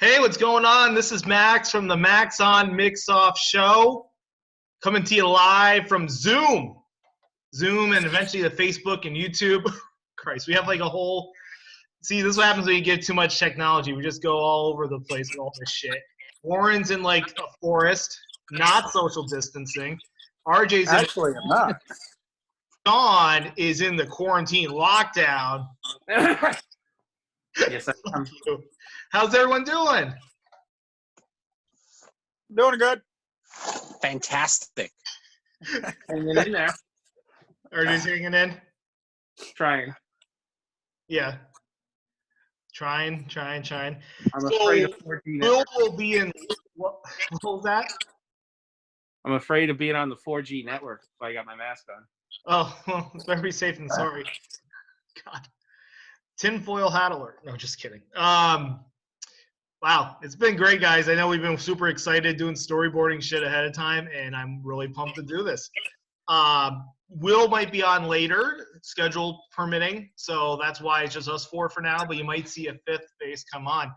Hey, what's going on? This is Max from the Maxon Mixoff Show, coming to you live from Zoom, and eventually the Facebook and YouTube. Christ, we have like a whole. See, this is what happens when you get too much technology. We just go all over the place with all this shit. Warren's in like a forest, not social distancing. RJ's actually, I'm not. Shawn is in the quarantine lockdown. Yes, I am. How's everyone doing? Doing good. Fantastic. Hanging in there. RJ's hanging in? Trying. Yeah. Trying. I'm So, afraid of 4G Will network. will be in what was that? I'm afraid of being on the 4G network. That's why I got my mask on. Oh, well, it's better be safe than sorry. God. Tinfoil hat alert. No, just kidding. Wow, it's been great, guys. I know we've been super excited doing storyboarding shit ahead of time, and I'm really pumped to do this. Will might be on later, schedule permitting, so that's why it's just us four for now, but you might see a fifth face come on.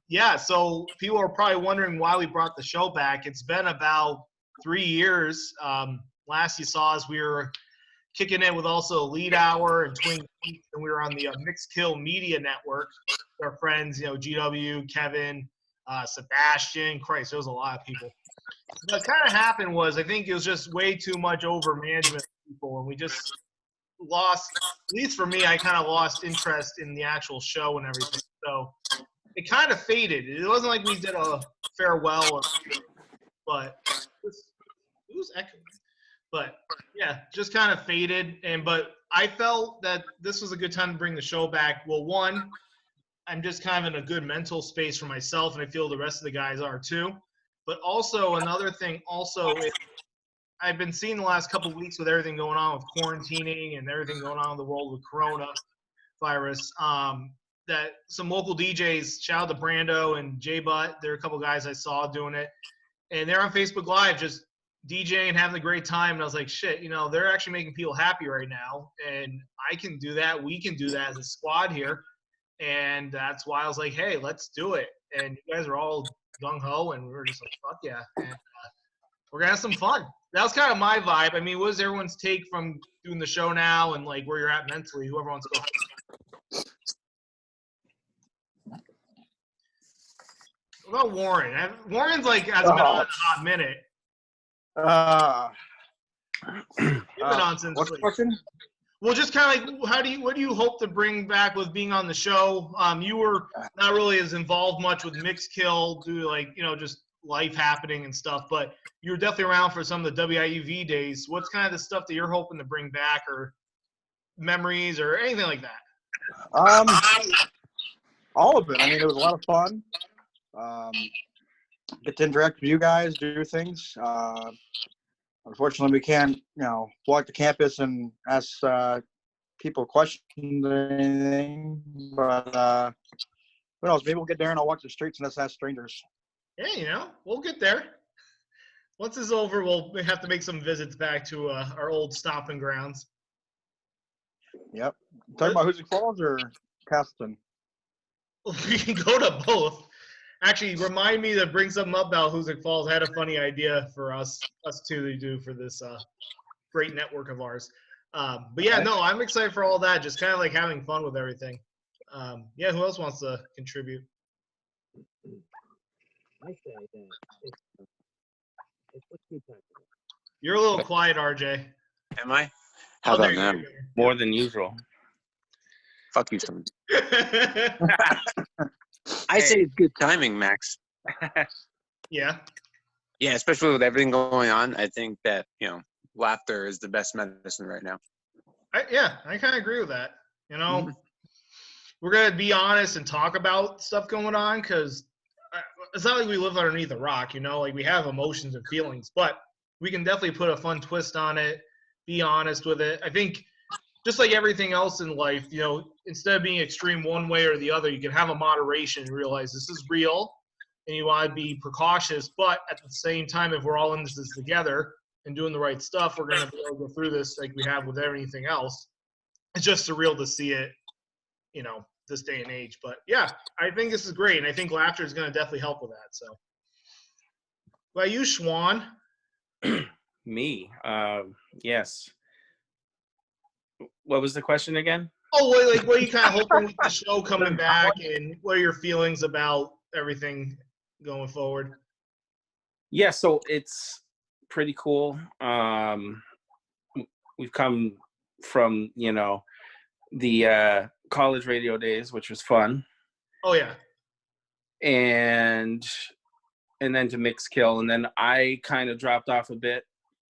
Yeah, so people are probably wondering why we brought the show back. It's been about 3 years. Last you saw us, we were kicking it with also Lead Hour and Twin Peaks, and we were on the Mixkill Media Network. Our friends, GW, Kevin, Sebastian. Christ, there was a lot of people. What kind of happened was, I think it was just way too much over management of people, and we just lost, at least for me, I kind of lost interest in the actual show and everything. So it kind of faded. It wasn't like we did a farewell, but it was echoing. But yeah, just kind of faded. But I felt that this was a good time to bring the show back. Well, one, I'm just kind of in a good mental space for myself, and I feel the rest of the guys are too. But also another thing, I've been seeing the last couple of weeks with everything going on with quarantining and everything going on in the world with coronavirus, that some local DJs, shout out to Brando and J Butt, there are a couple of guys I saw doing it, and they're on Facebook Live just DJing, having a great time. And I was like, shit, they're actually making people happy right now, and I can do that. We can do that as a squad here. And that's why I was like, hey, let's do it. And you guys are all gung-ho, and we were just like, fuck yeah. And we're going to have some fun. That was kind of my vibe. I mean, what is everyone's take from doing the show now and, like, where you're at mentally? Whoever wants to go. What about Warren? Warren's, like, has been on a hot minute. You've been on since. What's the question? Well, just kind of like, what do you hope to bring back with being on the show? You were not really as involved much with Mixkill due to, like, just life happening and stuff, but you were definitely around for some of the WIUV days. What's kind of the stuff that you're hoping to bring back, or memories or anything like that? All of it. I mean, it was a lot of fun. Get to interact with you guys, do things. Unfortunately, we can't, walk the campus and ask people questions or anything. But who knows? Maybe we'll get there and I'll walk the streets and let's ask strangers. Yeah, we'll get there. Once this is over, we'll have to make some visits back to our old stomping grounds. Yep. Talking about Hoosick Falls or Castleton? We can go to both. Actually, remind me to bring something up about Hoosick Falls. I had a funny idea for us two to do for this great network of ours. But yeah, no, I'm excited for all that. Just kind of like having fun with everything. Yeah, who else wants to contribute? You're a little quiet, RJ. Am I? How about now? More than usual. Fuck you, son. I say it's good timing, Max. Yeah. Yeah, especially with everything going on. I think that, laughter is the best medicine right now. I kind of agree with that. We're going to be honest and talk about stuff going on, because it's not like we live underneath a rock, like we have emotions and feelings, but we can definitely put a fun twist on it, be honest with it. I think just like everything else in life, instead of being extreme one way or the other, you can have a moderation and realize this is real and you want to be precautious. But at the same time, if we're all in this together and doing the right stuff, we're going to be able to go through this like we have with everything else. It's just surreal to see it, this day and age. But yeah, I think this is great, and I think laughter is going to definitely help with that. So, well, you, Shawn. Me, yes. What was the question again? Oh, well, like, what are you kind of hoping with the show coming back, and what are your feelings about everything going forward? Yeah, so it's pretty cool. We've come from, the college radio days, which was fun, Oh yeah. and then to mix kill, and then I kind of dropped off a bit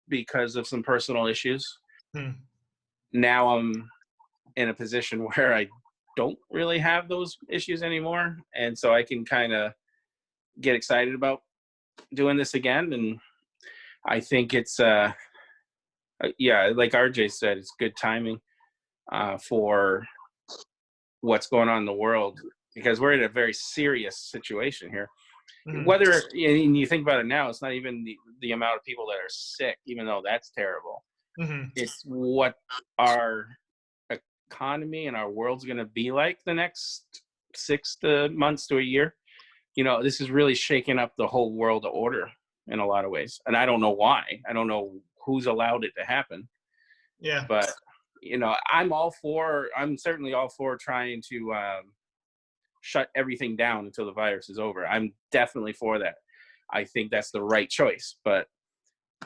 because of some personal issues. Now I'm in a position where I don't really have those issues anymore, and so I can kind of get excited about doing this again. And I think it's yeah, like RJ said, it's good timing for what's going on in the world, because we're in a very serious situation here. Whether, and you think about it now, it's not even the amount of people that are sick, even though that's terrible. It's what our economy and our world's going to be like the next 6 months to a year. This is really shaking up the whole world order in a lot of ways. And I don't know why. I don't know who's allowed it to happen. Yeah. But, I'm certainly all for trying to shut everything down until the virus is over. I'm definitely for that. I think that's the right choice. But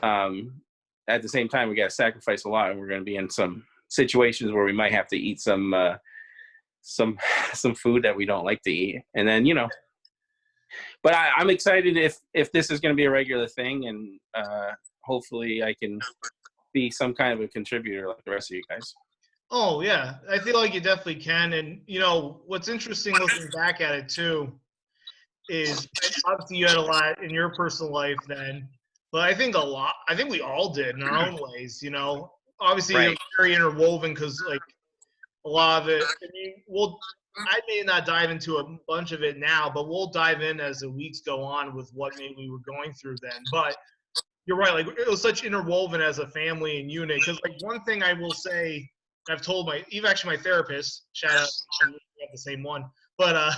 at the same time, we got to sacrifice a lot, and we're going to be in some situations where we might have to eat some food that we don't like to eat. And then, but I'm excited if this is going to be a regular thing, and hopefully I can be some kind of a contributor like the rest of you guys. Oh yeah, I feel like you definitely can. And what's interesting looking back at it too is obviously you had a lot in your personal life then, but I think we all did in our own ways. Obviously Right. it was very interwoven, because like a lot of it. I mean, I may not dive into a bunch of it now, but we'll dive in as the weeks go on with what maybe we were going through then. But you're right, like it was such interwoven as a family and unit. Because like one thing I will say, I've told my therapist, shout out, we have the same one, but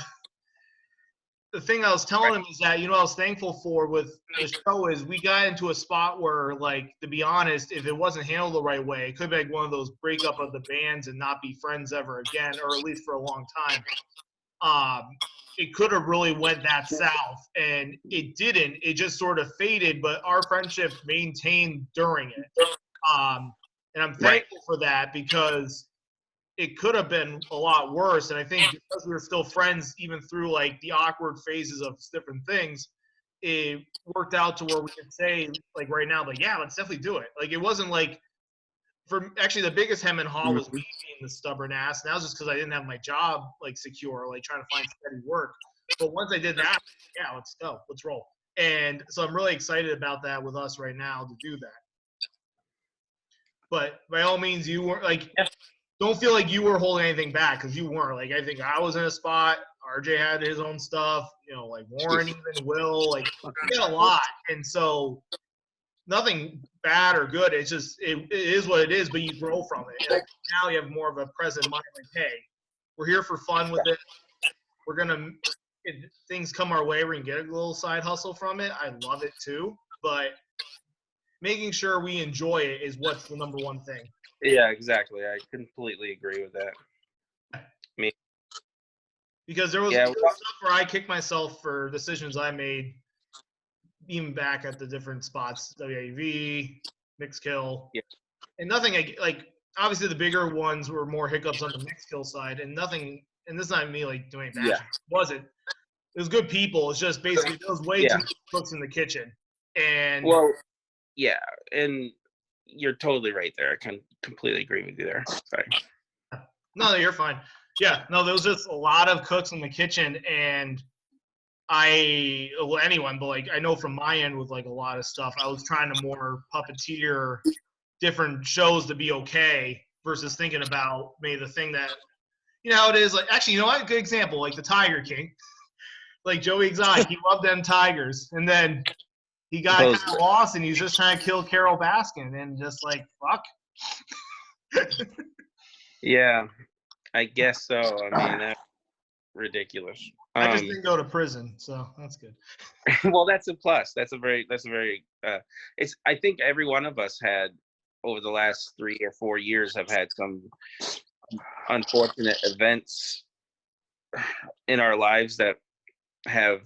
the thing I was telling him is that, I was thankful for with the show is we got into a spot where, like, to be honest, if it wasn't handled the right way, it could be like one of those breakup of the bands and not be friends ever again, or at least for a long time. It could have really went that south, and it didn't. It just sort of faded, but our friendship maintained during it. And I'm thankful for that, because it could have been a lot worse. And I think because we were still friends, even through like the awkward phases of different things, it worked out to where we could say, like right now, like, yeah, let's definitely do it. Like, it wasn't like, actually the biggest hem and haw was me being the stubborn ass. And that was just because I didn't have my job like secure, like trying to find steady work. But once I did that, yeah, let's go, let's roll. And so I'm really excited about that with us right now to do that. But by all means, you weren't like, don't feel like you were holding anything back, because you weren't. Like, I think I was in a spot. RJ had his own stuff. Like Warren, even Will. Like, we had a lot, and so nothing bad or good. It's just it is what it is. But you grow from it. And now you have more of a present mind. Like, hey, we're here for fun with it. We're gonna, if things come our way, we're gonna get a little side hustle from it. I love it too, but making sure we enjoy it is what's the number one thing. Yeah, exactly. I completely agree with that. Because there was stuff where I kicked myself for decisions I made, even back at the different spots, WAV, Mixkill, and nothing like. Obviously, the bigger ones were more hiccups on the Mixkill side, and nothing. And this is not me like doing bad. It wasn't. It was good people. It's just basically there was way too many cooks in the kitchen, and and you're totally right there. I can completely agree with you there. Sorry. No, you're fine. Yeah, no, there was just a lot of cooks in the kitchen, and anyone, but like I know from my end with like a lot of stuff, I was trying to more puppeteer different shows to be okay versus thinking about maybe the thing that, how it is. Like, actually, what? Good example, like the Tiger King. Like Joey Exotic, he loved them Tigers, and then he got kind of lost, and he's just trying to kill Carol Baskin, and just like, fuck. Yeah, I guess so. I mean, ridiculous. I just didn't go to prison, so that's good. Well, that's a plus. That's a very. It's. I think every one of us had over the last 3 or 4 years have had some unfortunate events in our lives that have.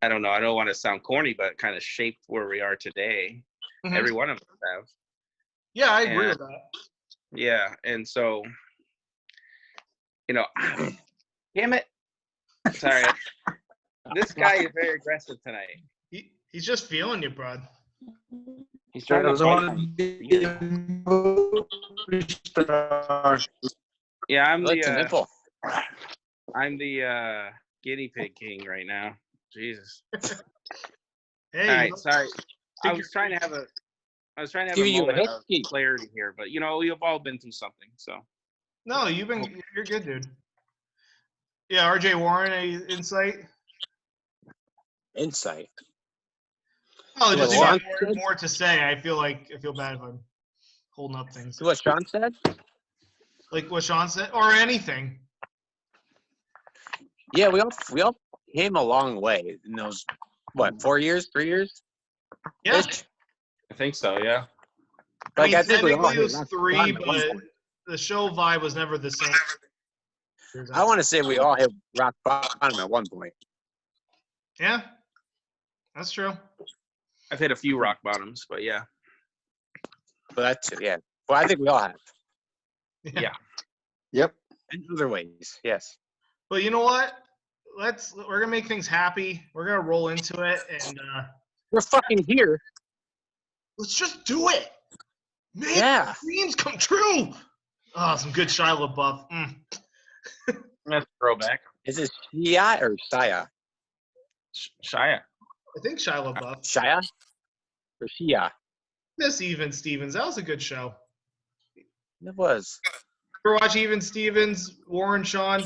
I don't know. I don't want to sound corny, but kind of shaped where we are today. Mhm. Every one of us have. Yeah, I agree with that. Yeah, and so, damn it. Sorry. This guy is very aggressive tonight. He's just feeling you, bud. He's trying to Doesn't bite want my to be ear. a movie star. Yeah, I'm Like the nipple. the guinea pig king right now. Jesus. Hey, All right, sorry. I Take was trying to have a Giving you a moment of hickey. clarity here, but we've all been through something, so. no, you're good, dude. Yeah, RJ Warren, any insight? Insight. Oh, To just what if you Shawn have said? more to say. I feel bad if I'm holding up things. To what Shawn said? Like what Shawn said, or anything. Yeah, we all came a long way in those 4 years, 3 years? Yeah. Ish? I think so, yeah. Like, I think we all technically it hit was rock 3, bottom at one but point. the show vibe was never the same. I want to say we all hit rock bottom at one point. Yeah, that's true. I've hit a few rock bottoms, but yeah. But that's it, yeah. Well, I think we all have. Yeah. Yep. In other ways, yes. But you know what? We're gonna make things happy. We're gonna roll into it, and We're fucking here. let's just do it. Make Yeah. dreams come true. Oh, some good Shia LaBeouf. That's a throwback. Is it Shia or Shia? Shia. I think Shia LaBeouf. Shia? Or Shia? Miss Even Stevens. That was a good show. It was. Ever watch Even Stevens, Warren, Shawn?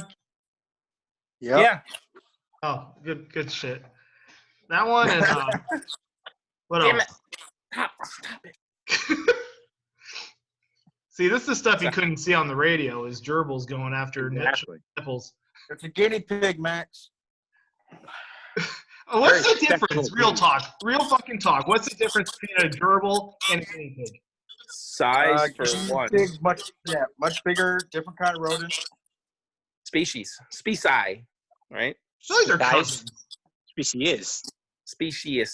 Yep. Yeah. Oh, good shit. That one and what Damn else? it. Stop it. See, this is the stuff you couldn't see on the radio. Is gerbils going after Exactly. nipples? It's a guinea pig, Max. Oh, what's Very the difference? sexual Real talk. Real fucking talk. What's the difference between a gerbil and a guinea pig? Size for Guinea one. pig's much bigger, different kind of rodent. Species. Right? Those are Guys. cousins. Species. Species.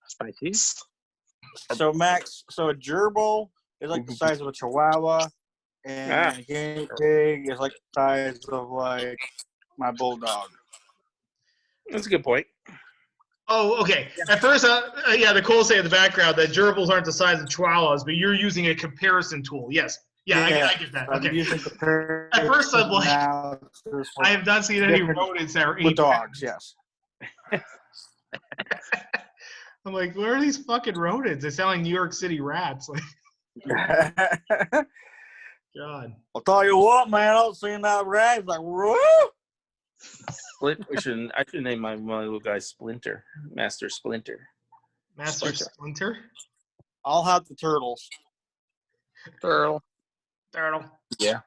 Spices. So Max, a gerbil is like the size of a chihuahua, and a guinea pig is like the size of like my bulldog. That's a good point. Oh, okay. At first, Nicole say in the background that gerbils aren't the size of chihuahuas, but you're using a comparison tool. Yes. Yeah, I get that. I'm Okay. using At first, I'm like, now I have not seen any different rodents that are with 8 dogs. Yes. I'm like, where are these fucking rodents? They sound like New York City rats. Like, God. I'll tell you what, man. I don't see that rat. Like, whoa. I should name my little guy Splinter. Master Splinter. Master Splinter? I'll have the turtles. Turtle. Yeah.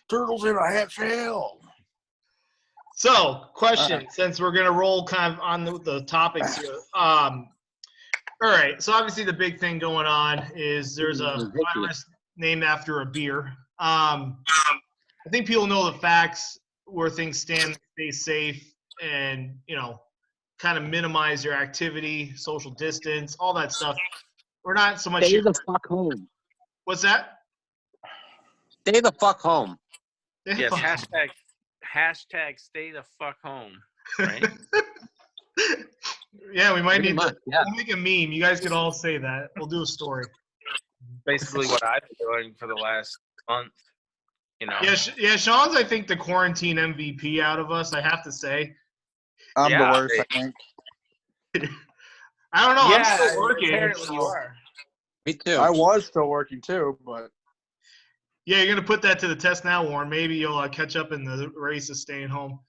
Turtles in a half shell. So, question, since we're going to roll kind of on the topics here. All right, so obviously the big thing going on is there's a virus named after a beer. I think people know the facts where things stand, stay safe, and, kind of minimize your activity, social distance, all that stuff. We're not so much Stay here. the fuck home. What's that? Stay the fuck home. Yes, hashtag stay the fuck home. Right? Yeah, we might Pretty need much, to yeah. we'll make a meme. You guys could all say that. We'll do a story. Basically what I've been doing for the last month. Yeah, Shawn's, I think, the quarantine MVP out of us, I have to say. I'm Yeah. the worst, I think. I don't know. Yeah, I'm still working. apparently so- you are. Me too. I was still working too, but Yeah, you're going to put that to the test now, Warren. Maybe you'll catch up in the race of staying home.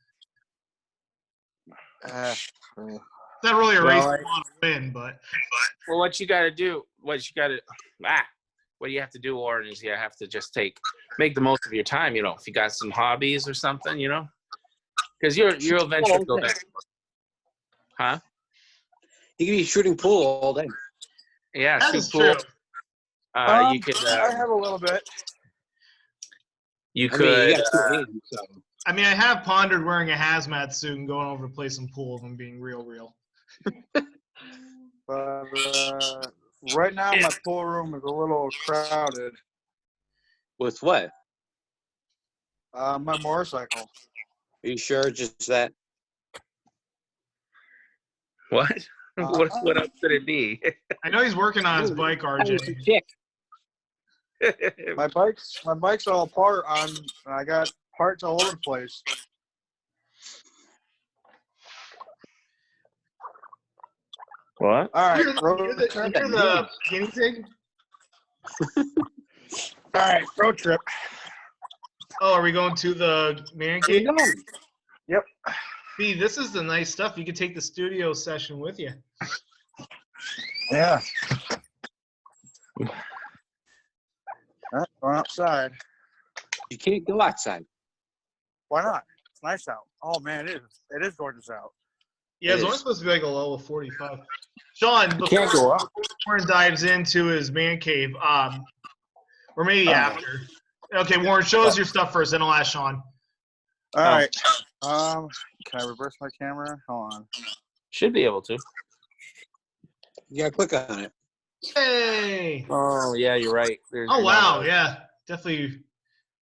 It's not really a race Well, you want to win, but Well, what you got to what you have to do, Warren, is you have to just make the most of your time. If you got some hobbies or something, because you'll eventually go back. Huh? You could be shooting pool all day. Yeah, That shoot is pool. true. You could. I have a little bit. You I mean, you could. got 2 hands, so. I mean, I have pondered wearing a hazmat suit and going over to play some pool, if I'm being real. But right now, my pool room is a little crowded. With what? My motorcycle. Are you sure? Just that? What? What else could it be? I know he's working on his bike, RJ. Chick. My bike's all apart. I got parts all over the place. What? All right, You're the guinea pig? all right, road trip. Oh, are we going to the man Where cave? you going? Yep. See, this is the nice stuff. You could take the studio session with you. Yeah. Going outside. You can't go outside. Why not? It's nice out. Oh man, it is. It is gorgeous out. Yeah, it's It only is. supposed to be like a low of 45. Sean, Can't before go up. Warren dives into his man cave, or maybe after. Okay, Warren, show us your stuff first, then I'll ask Sean. All right. Can I reverse my camera? Hold on. Should be able to. You gotta click on it. Hey! Oh yeah, you're right. Oh, wow, yeah. Definitely.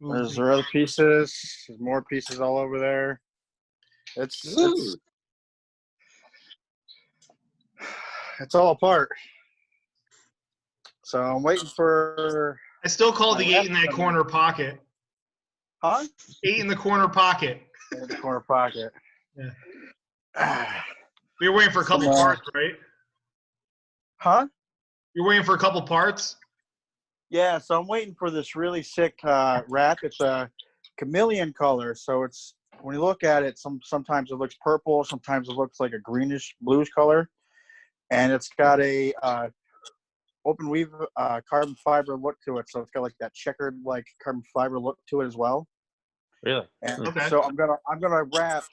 There's the other pieces. There's more pieces all over there. It's all apart. So I'm waiting for. I still call the My 8 in that laptop. corner pocket. Huh? 8 in the corner pocket. In the corner pocket. Yeah. You're waiting for a couple Some, parts, right? Huh? You're waiting for a couple parts? Yeah, so I'm waiting for this really sick wrap. It's a chameleon color, so it's when you look at it, sometimes it looks purple, sometimes it looks like a greenish bluish color, and it's got a open weave carbon fiber look to it. So it's got like that checkered like carbon fiber look to it as well. Really? And Okay. so I'm gonna wrap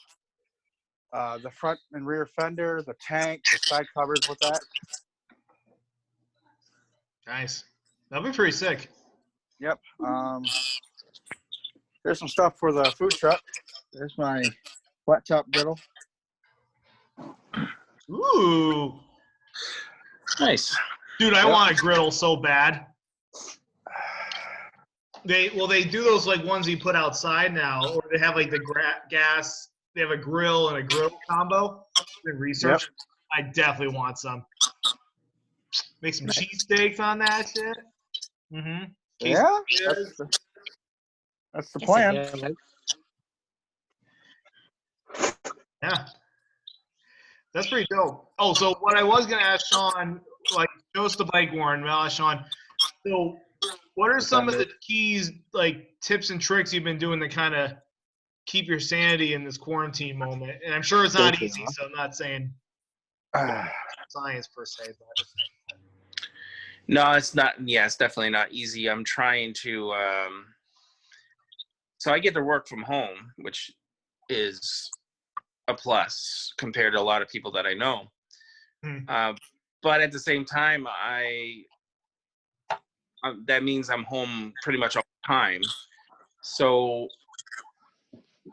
the front and rear fender, the tank, the side covers with that. Nice. That'll be pretty sick. Yep. There's some stuff for the food truck. There's my flat top griddle. Ooh. Nice. Dude, I Yep. want a griddle so bad. They do those like ones you put outside now, or they have like the gas. They have a grill and a griddle combo. In research, Yep. I definitely want some. Make some cheesesteaks on that shit. Mm-hmm. Yeah, that's the plan. Yeah. That's pretty dope. Oh, so what I was gonna ask Sean, like, show us the bike, Warren. I'll ask Sean. So, what are some of the keys, like tips and tricks you've been doing to kind of keep your sanity in this quarantine moment? And I'm sure it's not easy, so I'm not saying science per se, but. No, it's not. Yeah, it's definitely not easy. I'm trying to. So I get to work from home, which is a plus compared to a lot of people that I know. But at the same time, that means I'm home pretty much all the time. So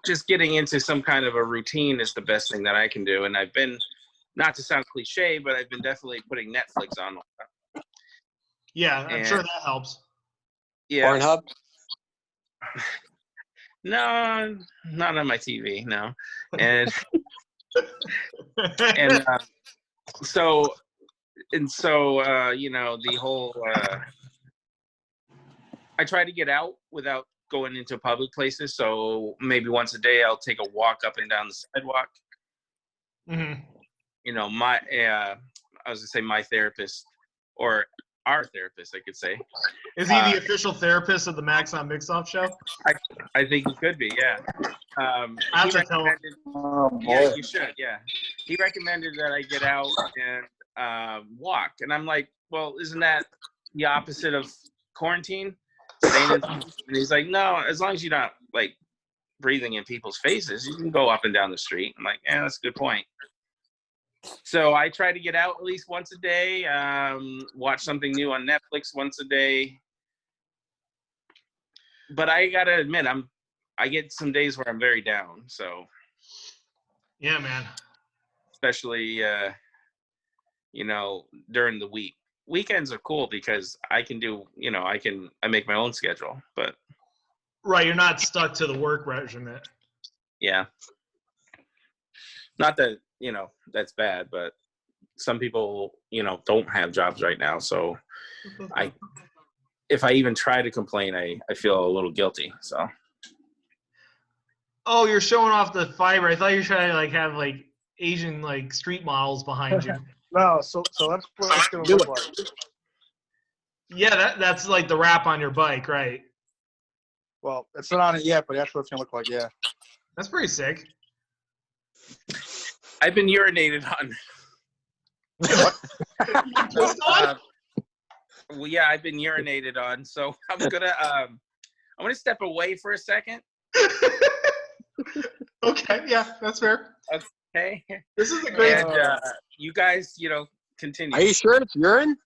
just getting into some kind of a routine is the best thing that I can do. And I've been, not to sound cliche, but I've been definitely putting Netflix on. Yeah, I'm sure that helps. Yeah. Pornhub? No, not on my TV. No, and so you know, the whole. I try to get out without going into public places. So maybe once a day, I'll take a walk up and down the sidewalk. Mm-hmm. You know, I was gonna say my therapist, or our therapist, I could say. Is he the official therapist of the Maxon Mixoff Show? I think he could be, yeah. I He have to tell him. recommended, yeah, you should, yeah. He recommended that I get out and walk, and I'm like, well, isn't that the opposite of quarantine, staying in, and he's like, no, as long as you're not like breathing in people's faces, you can go up and down the street. I'm like, yeah, that's a good point. So I try to get out at least once a day, watch something new on Netflix once a day. But I gotta admit, I get some days where I'm very down. So yeah, man. Especially during the week. Weekends are cool because I can do, I make my own schedule. But right, you're not stuck to the work regimen. Yeah. Not that, that's bad, but some people, don't have jobs right now. So if I even try to complain, I feel a little guilty. So. Oh, you're showing off the fiber. I thought you were trying to have Asian street models behind you. No, so that's what it's gonna look like. Yeah, that's like the wrap on your bike, right? Well, it's not on it yet, but that's what it's gonna look like. Yeah. That's pretty sick. I've been urinated on. Well, yeah, I've been urinated on. So I'm gonna step away for a second. Okay, yeah, that's fair. Okay. This is a great. And, you guys, continue. Are you sure it's urine?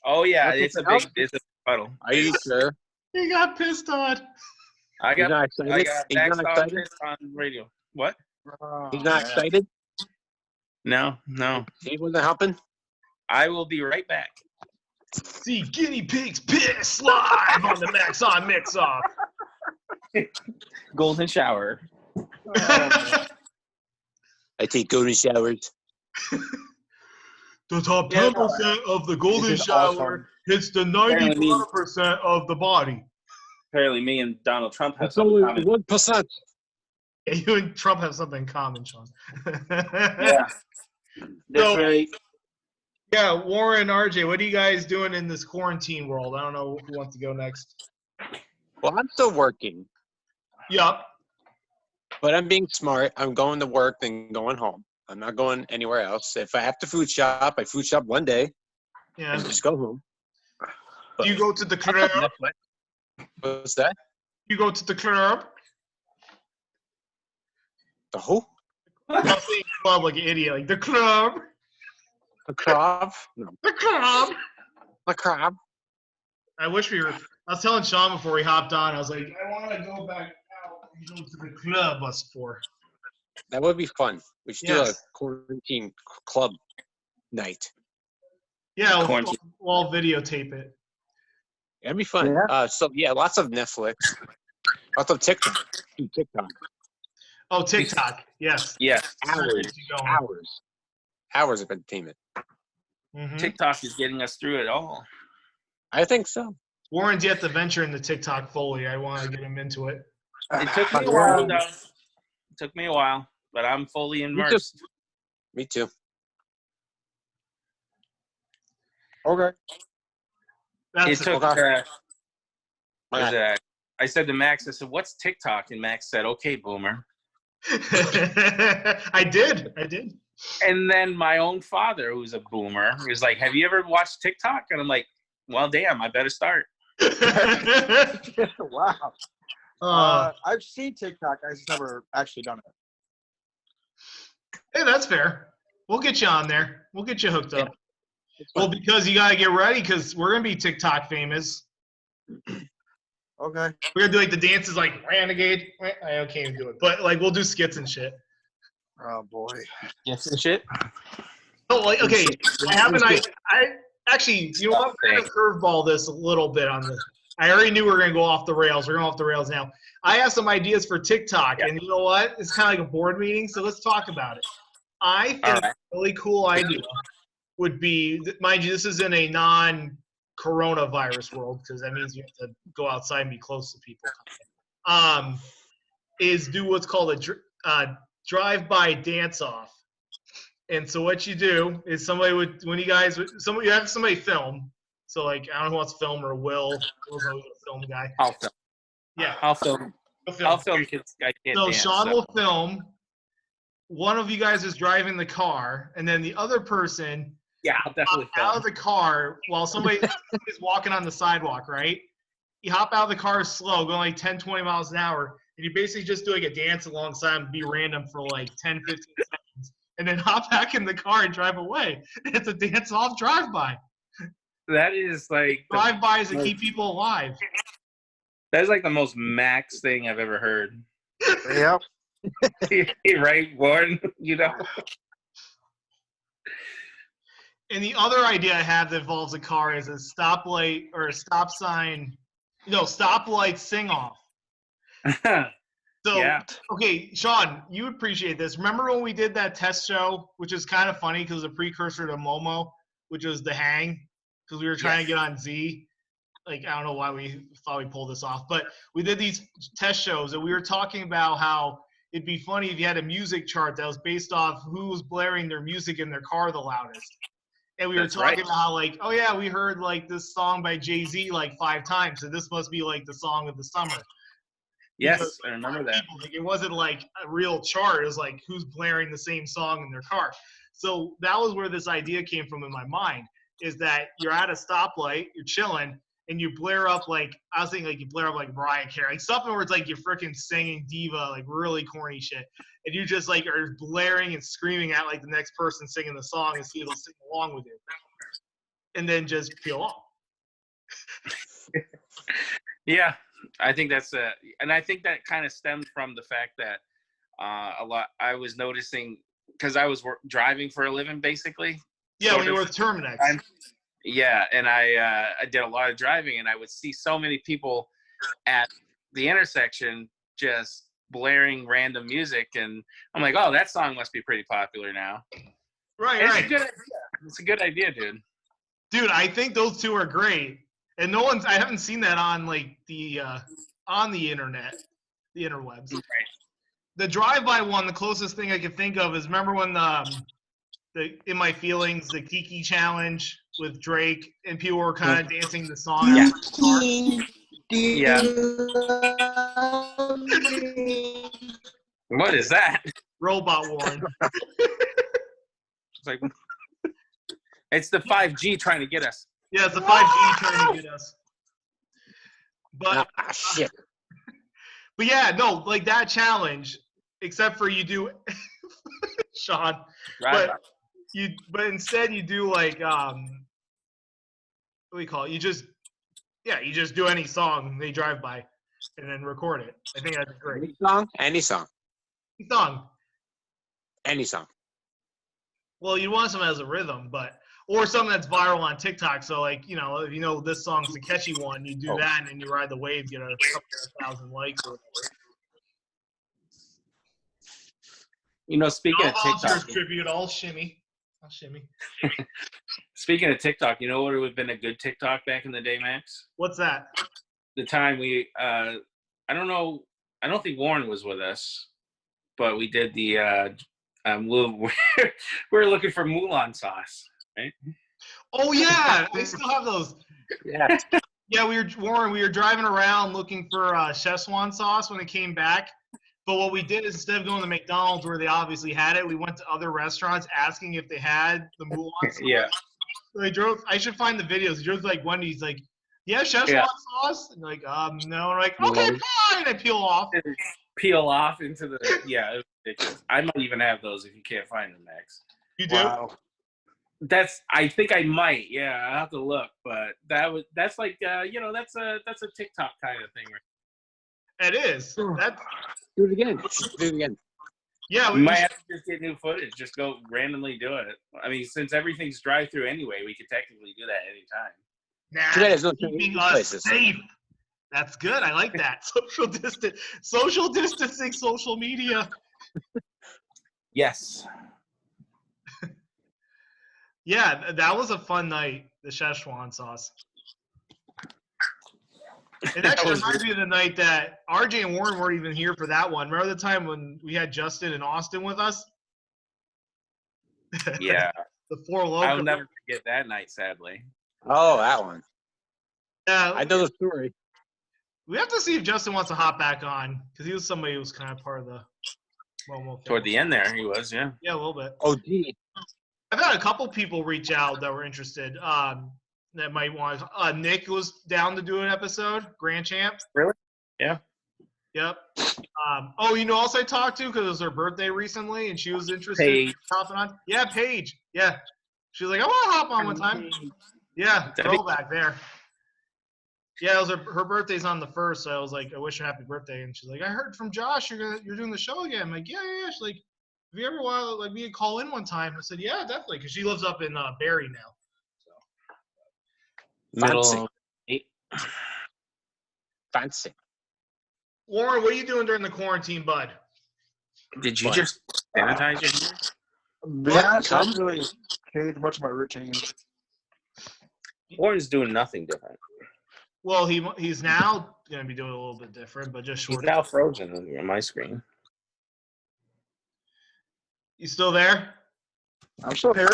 Oh yeah, That's it's a puddle. Are you sure? He got pissed on. I He's got not excited? He's not excited? pissed on radio. What? He's not excited? No. He wasn't helping? I will be right back. See guinea pigs piss live on the Maxon Mixoff. Golden shower. I take golden showers. The top 10% of the golden shower hits the 90% of the body. Apparently, me and Donald Trump have It's only something common. 1%. Yeah, you and Trump have something in common, Shawn. Yeah, that's right. Yeah, Warren, RJ, what are you guys doing in this quarantine world? I don't know who wants to go next. Well, I'm still working, Yup. but I'm being smart. I'm going to work then going home. I'm not going anywhere else. If I have to food shop, I food shop one day Yeah. and just go home. Do you go to the club? What's that? You go to the club? The who? I'm saying club like an idiot. Like the club. The crab? No. The club. The crab? I wish we were. I was telling Shawn before we hopped on. I was like, I want to go back out and go to the club us for. That would be fun. We should do a quarantine club night. Yeah, we'll videotape it. That'd be fun. Yeah. Lots of Netflix. Lots of TikTok. TikTok. Oh, TikTok. Yes. Yes. Hours of entertainment. Mm-hmm. TikTok is getting us through it all. I think so. Warren's yet to venture into TikTok fully. I want to get him into it. It took me a while, though. It took me a while, but I'm fully immersed. Me too. Okay. That's It took. I said to Max, I said, "What's TikTok?" And Max said, "Okay, boomer." I did. And then my own father, who's a boomer, was like, "Have you ever watched TikTok?" And I'm like, "Well, damn, I better start." Wow. I've seen TikTok. I've just never actually done it. Hey, that's fair. We'll get you on there. We'll get you hooked up. Well, because you got to get ready because we're going to be TikTok famous. Okay. We're going to do like the dances like Renegade. I can't even do it. But like we'll do skits and shit. Oh, boy. Yes and shit. Oh, like, okay. I have an idea. Actually, you know what? I'm going to curveball this a little bit on this. I already knew we were going to go off the rails. We're going off the rails now. I have some ideas for TikTok, and you know what? It's kind of like a board meeting, so let's talk about it. I think a really cool idea would be, mind you, this is in a non-coronavirus world because that means you have to go outside and be close to people. Is do what's called a drive-by dance-off. And so what you do is you have somebody film. So like I don't know who wants to film or Will's always a film guy. I'll film. Yeah, I'll film. I'll film because I can't dance. Shawn will film. One of you guys is driving the car, and then the other person Yeah, I'll definitely out film. of the car while somebody is walking on the sidewalk, right? You hop out of the car slow, going like 10, 20 miles an hour, and you basically just do like a dance alongside and be random for like 10, 15 seconds, and then hop back in the car and drive away. It's a dance-off drive-by. That is like Drive-bys that keep people alive. that is like the most Max thing I've ever heard. Yep. Right, Warren? You know? And the other idea I have that involves a car is a stoplight or a stop sign. No, stoplight sing-off. So, Yeah. okay, Shawn, you appreciate this. Remember when we did that test show, which is kind of funny because it was a precursor to Momo, which was The Hang, because we were trying to get on Z. Like, I don't know why we thought we pulled this off, but we did these test shows, and we were talking about how it'd be funny if you had a music chart that was based off who was blaring their music in their car the loudest. And we were talking about how, like, oh, yeah, we heard, like, this song by Jay-Z, like, 5 times, so this must be, like, the song of the summer. Yes, Because, I remember that. like, it wasn't, like, a real chart. It was, like, who's blaring the same song in their car. So that was where this idea came from in my mind, is that you're at a stoplight, you're chilling, and you blare up, like, I was thinking, like, you blare up, like, Mariah Carey. Like, something where it's, like, you're freaking singing diva, like, really corny shit. And you just, like, are blaring and screaming at, like, the next person singing the song and see if they'll sing along with you. And then just peel off. Yeah, I think that's and I think that kind of stemmed from the fact that I was noticing, because I was driving for a living, basically. Yeah, when you were with Terminex. Yeah, and I did a lot of driving, and I would see so many people at the intersection just blaring random music, and I'm like, oh, that song must be pretty popular now. Right, and right. It's a good idea. It's a good idea, dude. Dude, I think those two are great. And I haven't seen that on, like, on the internet, the interwebs. Right. The drive-by one, the closest thing I could think of is, remember when the In My Feelings, the Kiki challenge with Drake, and people were kind of dancing the song. Yeah. What is that? Robot Warren. It's like, it's the 5G trying to get us. Yeah, it's the 5G trying to get us. But shit. But yeah, no, like that challenge, except for you do Shawn. Right. But instead you do like what do you call it? You just do any song they drive by and then record it. I think that's great. Any song? Any song. Any song. Well, you want something that has a rhythm, or something that's viral on TikTok. So, like, you know, if you know this song's the catchy one, you do that, and then you ride the wave, get a couple of 1,000 likes or whatever. You know, speaking of TikTok, tribute, I'll shimmy. Speaking of TikTok, you know what would have been a good TikTok back in the day, Max? What's that? The time we, I don't know, I don't think Warren was with us, but we did the, we were looking for Mulan sauce, right? Oh yeah, I still have those. Yeah. Yeah, we were driving around looking for Szechuan sauce when it came back. But what we did is, instead of going to McDonald's where they obviously had it, we went to other restaurants asking if they had the Mulan sauce. Yeah. So I should find the videos. He drove to like Wendy's, like, yeah, Szechuan sauce? And like, no. And I'm like, okay, fine. I peel off. Peel off into the, yeah, it was ridiculous. I might even have those if you can't find them, Max. You do? Wow. I think I might. Yeah, I'll have to look. But that's like, you know, that's a TikTok kind of thing, right? It is. Do it again. Do it again. Yeah, we might have to just get new footage. Just go randomly do it. I mean, since everything's drive-through anyway, we could technically do that anytime. Nah, Today is no keeping us safe. That's good. I like that. Social distancing, social media. Yes. Yeah, that was a fun night, the Szechuan sauce. It actually reminds me of the night that RJ and Warren weren't even here for that one. Remember the time when we had Justin and Austin with us? Yeah. The Four Locos. I'll never forget that night, sadly. Oh, that one. Yeah, I know the story. We have to see if Justin wants to hop back on, because he was somebody who was kind of part of the Momo. Toward the end there, he was, yeah. Yeah, a little bit. Oh, gee. I I've had a couple people reach out that were interested. That might want. Nick was down to do an episode. Grand Champ. Really? Yeah. Yep. Oh, you know, also I talked to because it was her birthday recently, and she was interested in hopping on. Yeah, Paige. Yeah, she was like, I want to hop on one time. Yeah, throwback there. Yeah, it was her birthday's on the 1st, so I was like, I wish her happy birthday, and she's like, I heard from Josh you're doing the show again. I'm like, yeah. She's like, have you ever wanted like me to call in one time? I said, yeah, definitely, because she lives up in Barrie now. Middle. Fancy. Warren, what are you doing during the quarantine, bud? Did you just sanitize your hands? Yeah, I haven't really changed much of my routine. Warren's doing nothing different. Well, he's now going to be doing a little bit different, but just short. He's now frozen on my screen. You still there? I'm still here.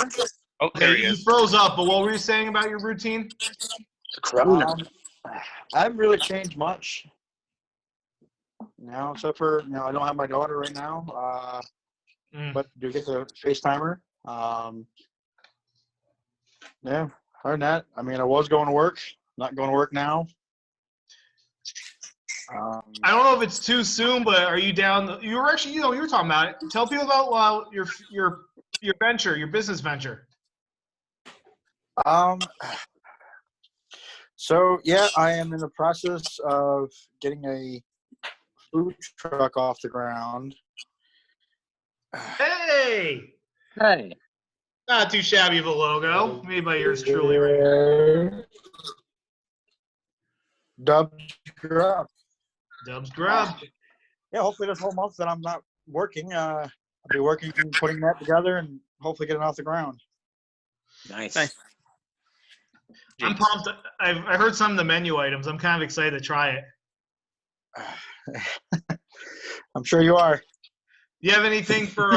Oh, there he You is. froze up, but what were you saying about your routine? I haven't really changed much. Now, except for, I don't have my daughter right now, but do get to FaceTime her. Yeah, other than that, I mean, I was going to work, not going to work now. I don't know if it's too soon, but are you down? You were actually, you were talking about it. Tell people about your venture, your business venture. So yeah, I am in the process of getting a food truck off the ground. Hey, not too shabby of a logo, made by yours truly. Right here. Dubs Grub. Dubs Grub. Yeah, hopefully this whole month that I'm not working, I'll be working and putting that together and hopefully get it off the ground. Nice. I'm pumped. I heard some of the menu items. I'm kind of excited to try it. I'm sure you are. Do you have anything for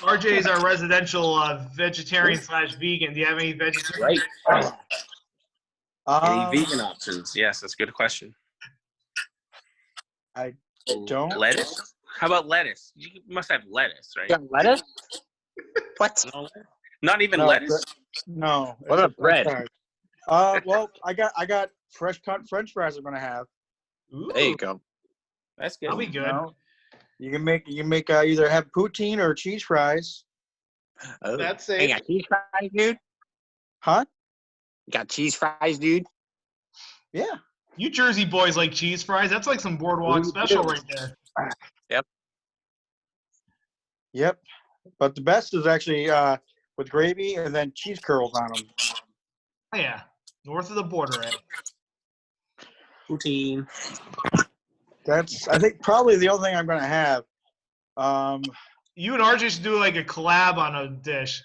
RJ's our residential vegetarian / vegan? Do you have any vegetarian? Right. Any vegan options? Yes, that's a good question. I don't. Lettuce? How about lettuce? You must have lettuce, right? You got lettuce? What? Not even lettuce? No. What about bread? Well, I got fresh cut French fries I'm gonna have. Ooh, There you go. That's good. that'll be good. You can make either have poutine or cheese fries. Oh. That's Hey, it. you got cheese fries, dude? Huh? You got cheese fries, dude? Yeah. You Jersey boys like cheese fries. That's like some boardwalk special right there. Yep. But the best is actually with gravy and then cheese curls on them. Oh, yeah, north of the border. Eh? Poutine. That's, I think, probably the only thing I'm gonna have. You and RJ should do like a collab on a dish.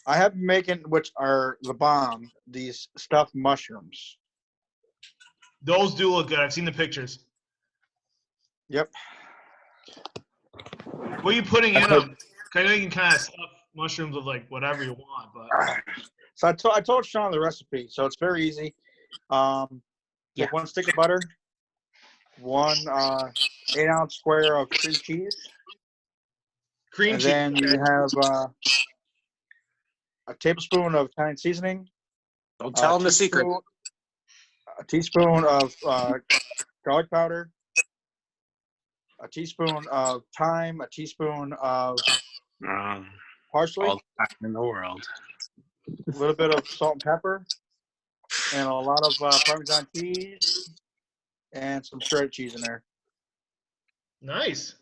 I have been making, which are the bomb, these stuffed mushrooms. Those do look good. I've seen the pictures. Yep. What are you putting in them? I know you can kind of stuff mushrooms with like whatever you want, but So I told Shawn the recipe, so it's very easy. Take 1 stick of butter, 1 8-ounce square of cream cheese. cream And cheese. then you have a tablespoon of Italian seasoning. Don't tell them the secret. A teaspoon of garlic powder. A teaspoon of thyme. A teaspoon of parsley. All the time in the world. A little bit of salt and pepper. And a lot of Parmesan cheese. And some shredded cheese in there. Nice.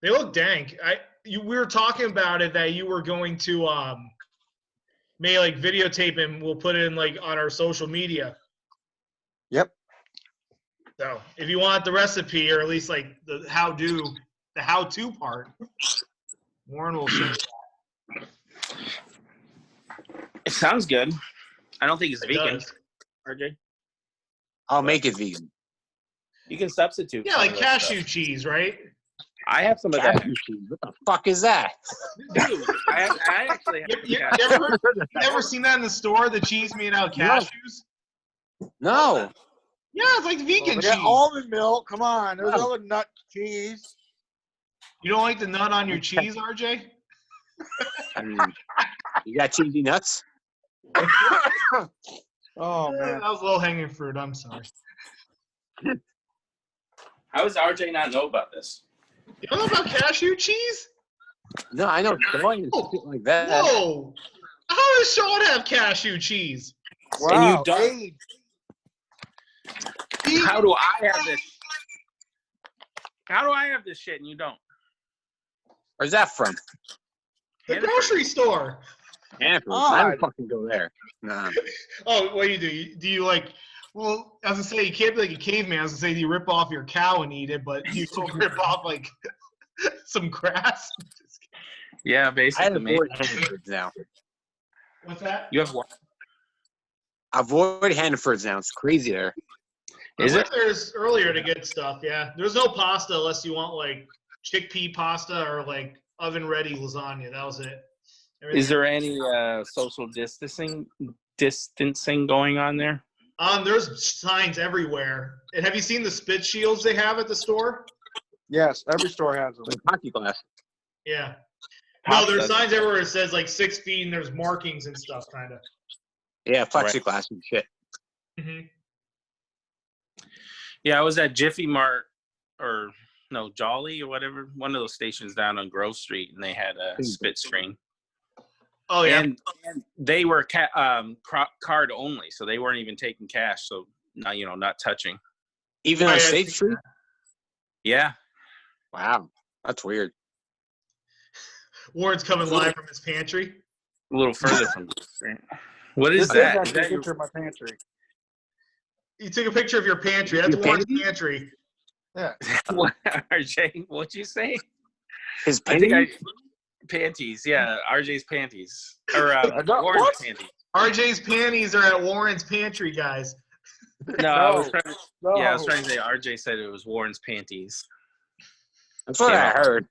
They look dank. We were talking about it that you were going to maybe like videotape and we'll put it in like on our social media. Yep. So if you want the recipe or at least like the how-to part, Warren will show you that. It sounds good. I don't think it's vegan, does. RJ. I'll make it vegan. You can substitute. Yeah, like cashew cheese, right? I have some of that. Cashew cheese. What the fuck is that? Dude, I actually have You some ever seen that in the store? The cheese made out of cashews? No. Yeah, it's like vegan We cheese. got almond milk. Come on. There's other nut cheese. You don't like the nut on your cheese, RJ? I mean, you got cheesy nuts? Oh man. That was low hanging fruit. I'm sorry. How does RJ not know about this? You don't know about cashew cheese? No, I know soy and shit like that. Whoa! How does Shawn have cashew cheese? Wow. And you don't. Hey, How do I have this? How do I have this shit and you don't? Where's that from? The grocery store. Hannaford. I don't fucking go there. Nah. Oh, what do you do? Do you like? Well, as I say, you can't be like a caveman. As I say, do you rip off your cow and eat it? But you don't rip off like some grass. Yeah, I basically. avoid Hannafords now. What's that? You have what? Avoid Hannafords now. It's crazy there. I Is went it? there's earlier to get stuff. Yeah, there's no pasta unless you want like chickpea pasta or like oven ready lasagna. That was it. Is there any social distancing going on there? There's signs everywhere. And have you seen the spit shields they have at the store? yes, every store has them. Like hockey glass. Yeah. No, Pops there's doesn't. signs everywhere. It says like 6 feet, and there's markings and stuff, kind of. Yeah, plexiglass and shit. Mm-hmm. Yeah, I was at Jiffy Mart or no Jolly or whatever, one of those stations down on Grove Street, and they had a spit screen. Oh yeah. And they were card only, so they weren't even taking cash. So not not touching. Even on State Street? Yeah. Wow, that's weird. Warren's coming live from his pantry. A little further from Grove Street. What is This that? is Is actually that a picture of my pantry. You took a picture of your pantry. That's Your Warren's pantry? pantry. Yeah. what, RJ? What'd you say? His I think panties? panties. Yeah, RJ's panties or What? Warren's panties. RJ's panties are at Warren's pantry, guys. No, I was trying to. No. Yeah, I was trying to say RJ said it was Warren's panties. That's what I heard.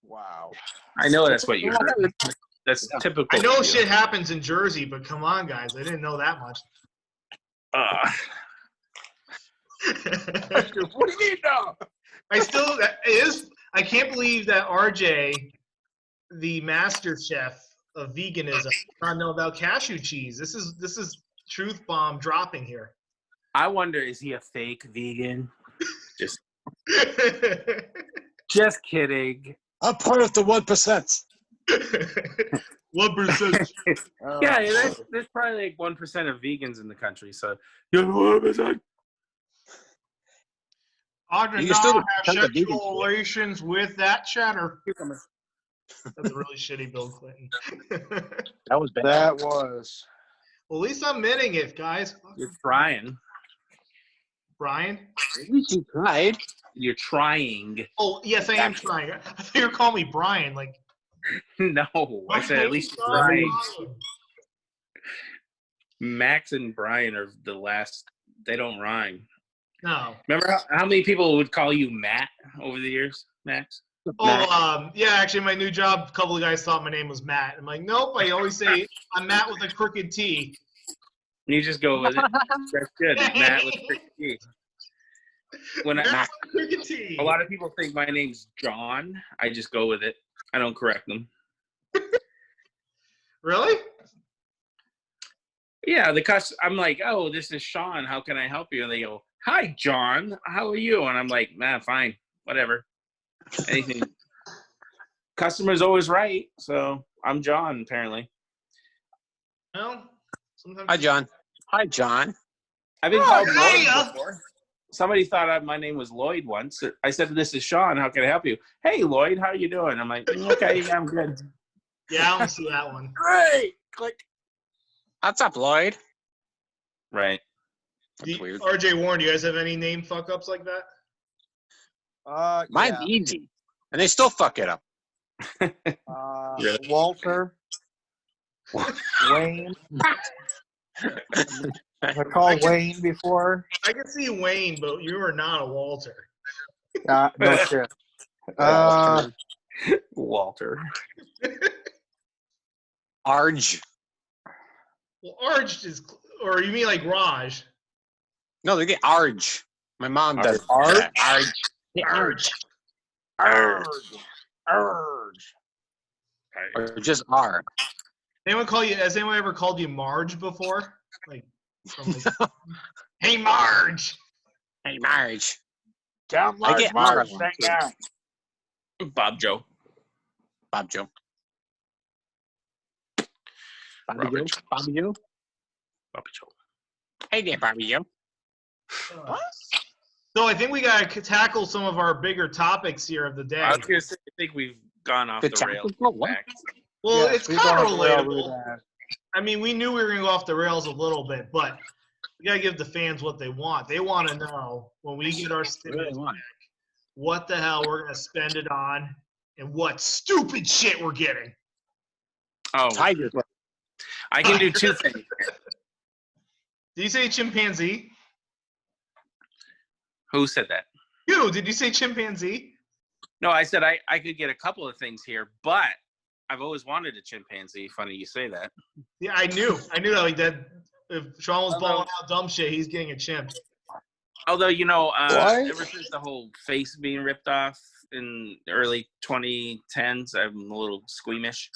Wow. I know that's what you heard. That's typical. I know of you. shit happens in Jersey, but come on, guys. I didn't know that much. What do you mean now? I can't believe that RJ, the master chef of veganism, does not know about cashew cheese. This is truth bomb dropping here. I wonder, is he a fake vegan? Just kidding. I'm part of the 1%. 1%. Yeah, there's probably like 1% of vegans in the country. So you're 1%. I did You still not have have the sexual vegan relations with that cheddar. That's a really shitty Bill Clinton. That was bad. That was. Well, at least I'm admitting it, guys. You're trying. Brian? At least you tried. You're trying. Oh, yes, I am trying. I thought you were calling me Brian. Like, No, I said at least you're trying. Max and Brian are the last. They don't rhyme. No. Remember how many people would call you Matt over the years, Max? Oh, yeah, actually, my new job, a couple of guys thought my name was Matt. I'm like, nope, I always say I'm Matt with a crooked T. You just go with it. That's good. Matt with a T. Crooked T. A lot of people think my name's John. I just go with it. I don't correct them. Really? Yeah, I'm like, oh, this is Shawn. How can I help you? And they go, hi, John. How are you? And I'm like, nah, fine, whatever. Anything. Customer's always right, so I'm John, apparently. Well, sometimes. Hi, John. Hi, John. I've been called hey, Lloyd before. Somebody thought my name was Lloyd once. I said, this is Shawn. How can I help you? Hey, Lloyd, how are you doing? I'm like, okay, yeah, I'm good. Yeah, I don't see that one. Great. Click. What's up, Lloyd? Right. That's weird. RJ Warren, do you guys have any name fuck-ups like that? Mine's easy. And they still fuck it up. Really? Walter. Wayne. I called Wayne before. I can see Wayne, but you are not a Walter. No shit. Walter. Arj. Well, Arj is, or you mean like Raj? No, they get Arj. My mom does. Arj? Arj. Yeah, Arj. Urge. Or just R? Has anyone ever called you Marge before? Like, from like, hey Marge. Hey, Marge. Down I get Marge, R. thank you. Bob Joe. Bob Joe. Bobby Robert Joe. Jones. Bobby Joe. Bobby Joe. Hey there, Bobby Joe. So I think we gotta tackle some of our bigger topics here of the day. I was gonna say, I think we've gone off the rails. What? Well, Yes, it's we've kind gone of off the rails really relatable. bad. I mean, we knew we were gonna go off the rails a little bit, but we gotta give the fans what they want. They want to know when we get our stimulus back, what the hell we're gonna spend it on, and what stupid shit we're getting. Oh, Tiger. I can do two things. Did you say chimpanzee? Who said that? You? Did you say chimpanzee? No, I said I could get a couple of things here, but I've always wanted a chimpanzee. Funny you say that. Yeah, I knew that. Like that. If Shawn was balling out dumb shit, he's getting a chimp. Although, you know, What? ever since the whole face being ripped off in the early 2010s, I'm a little squeamish.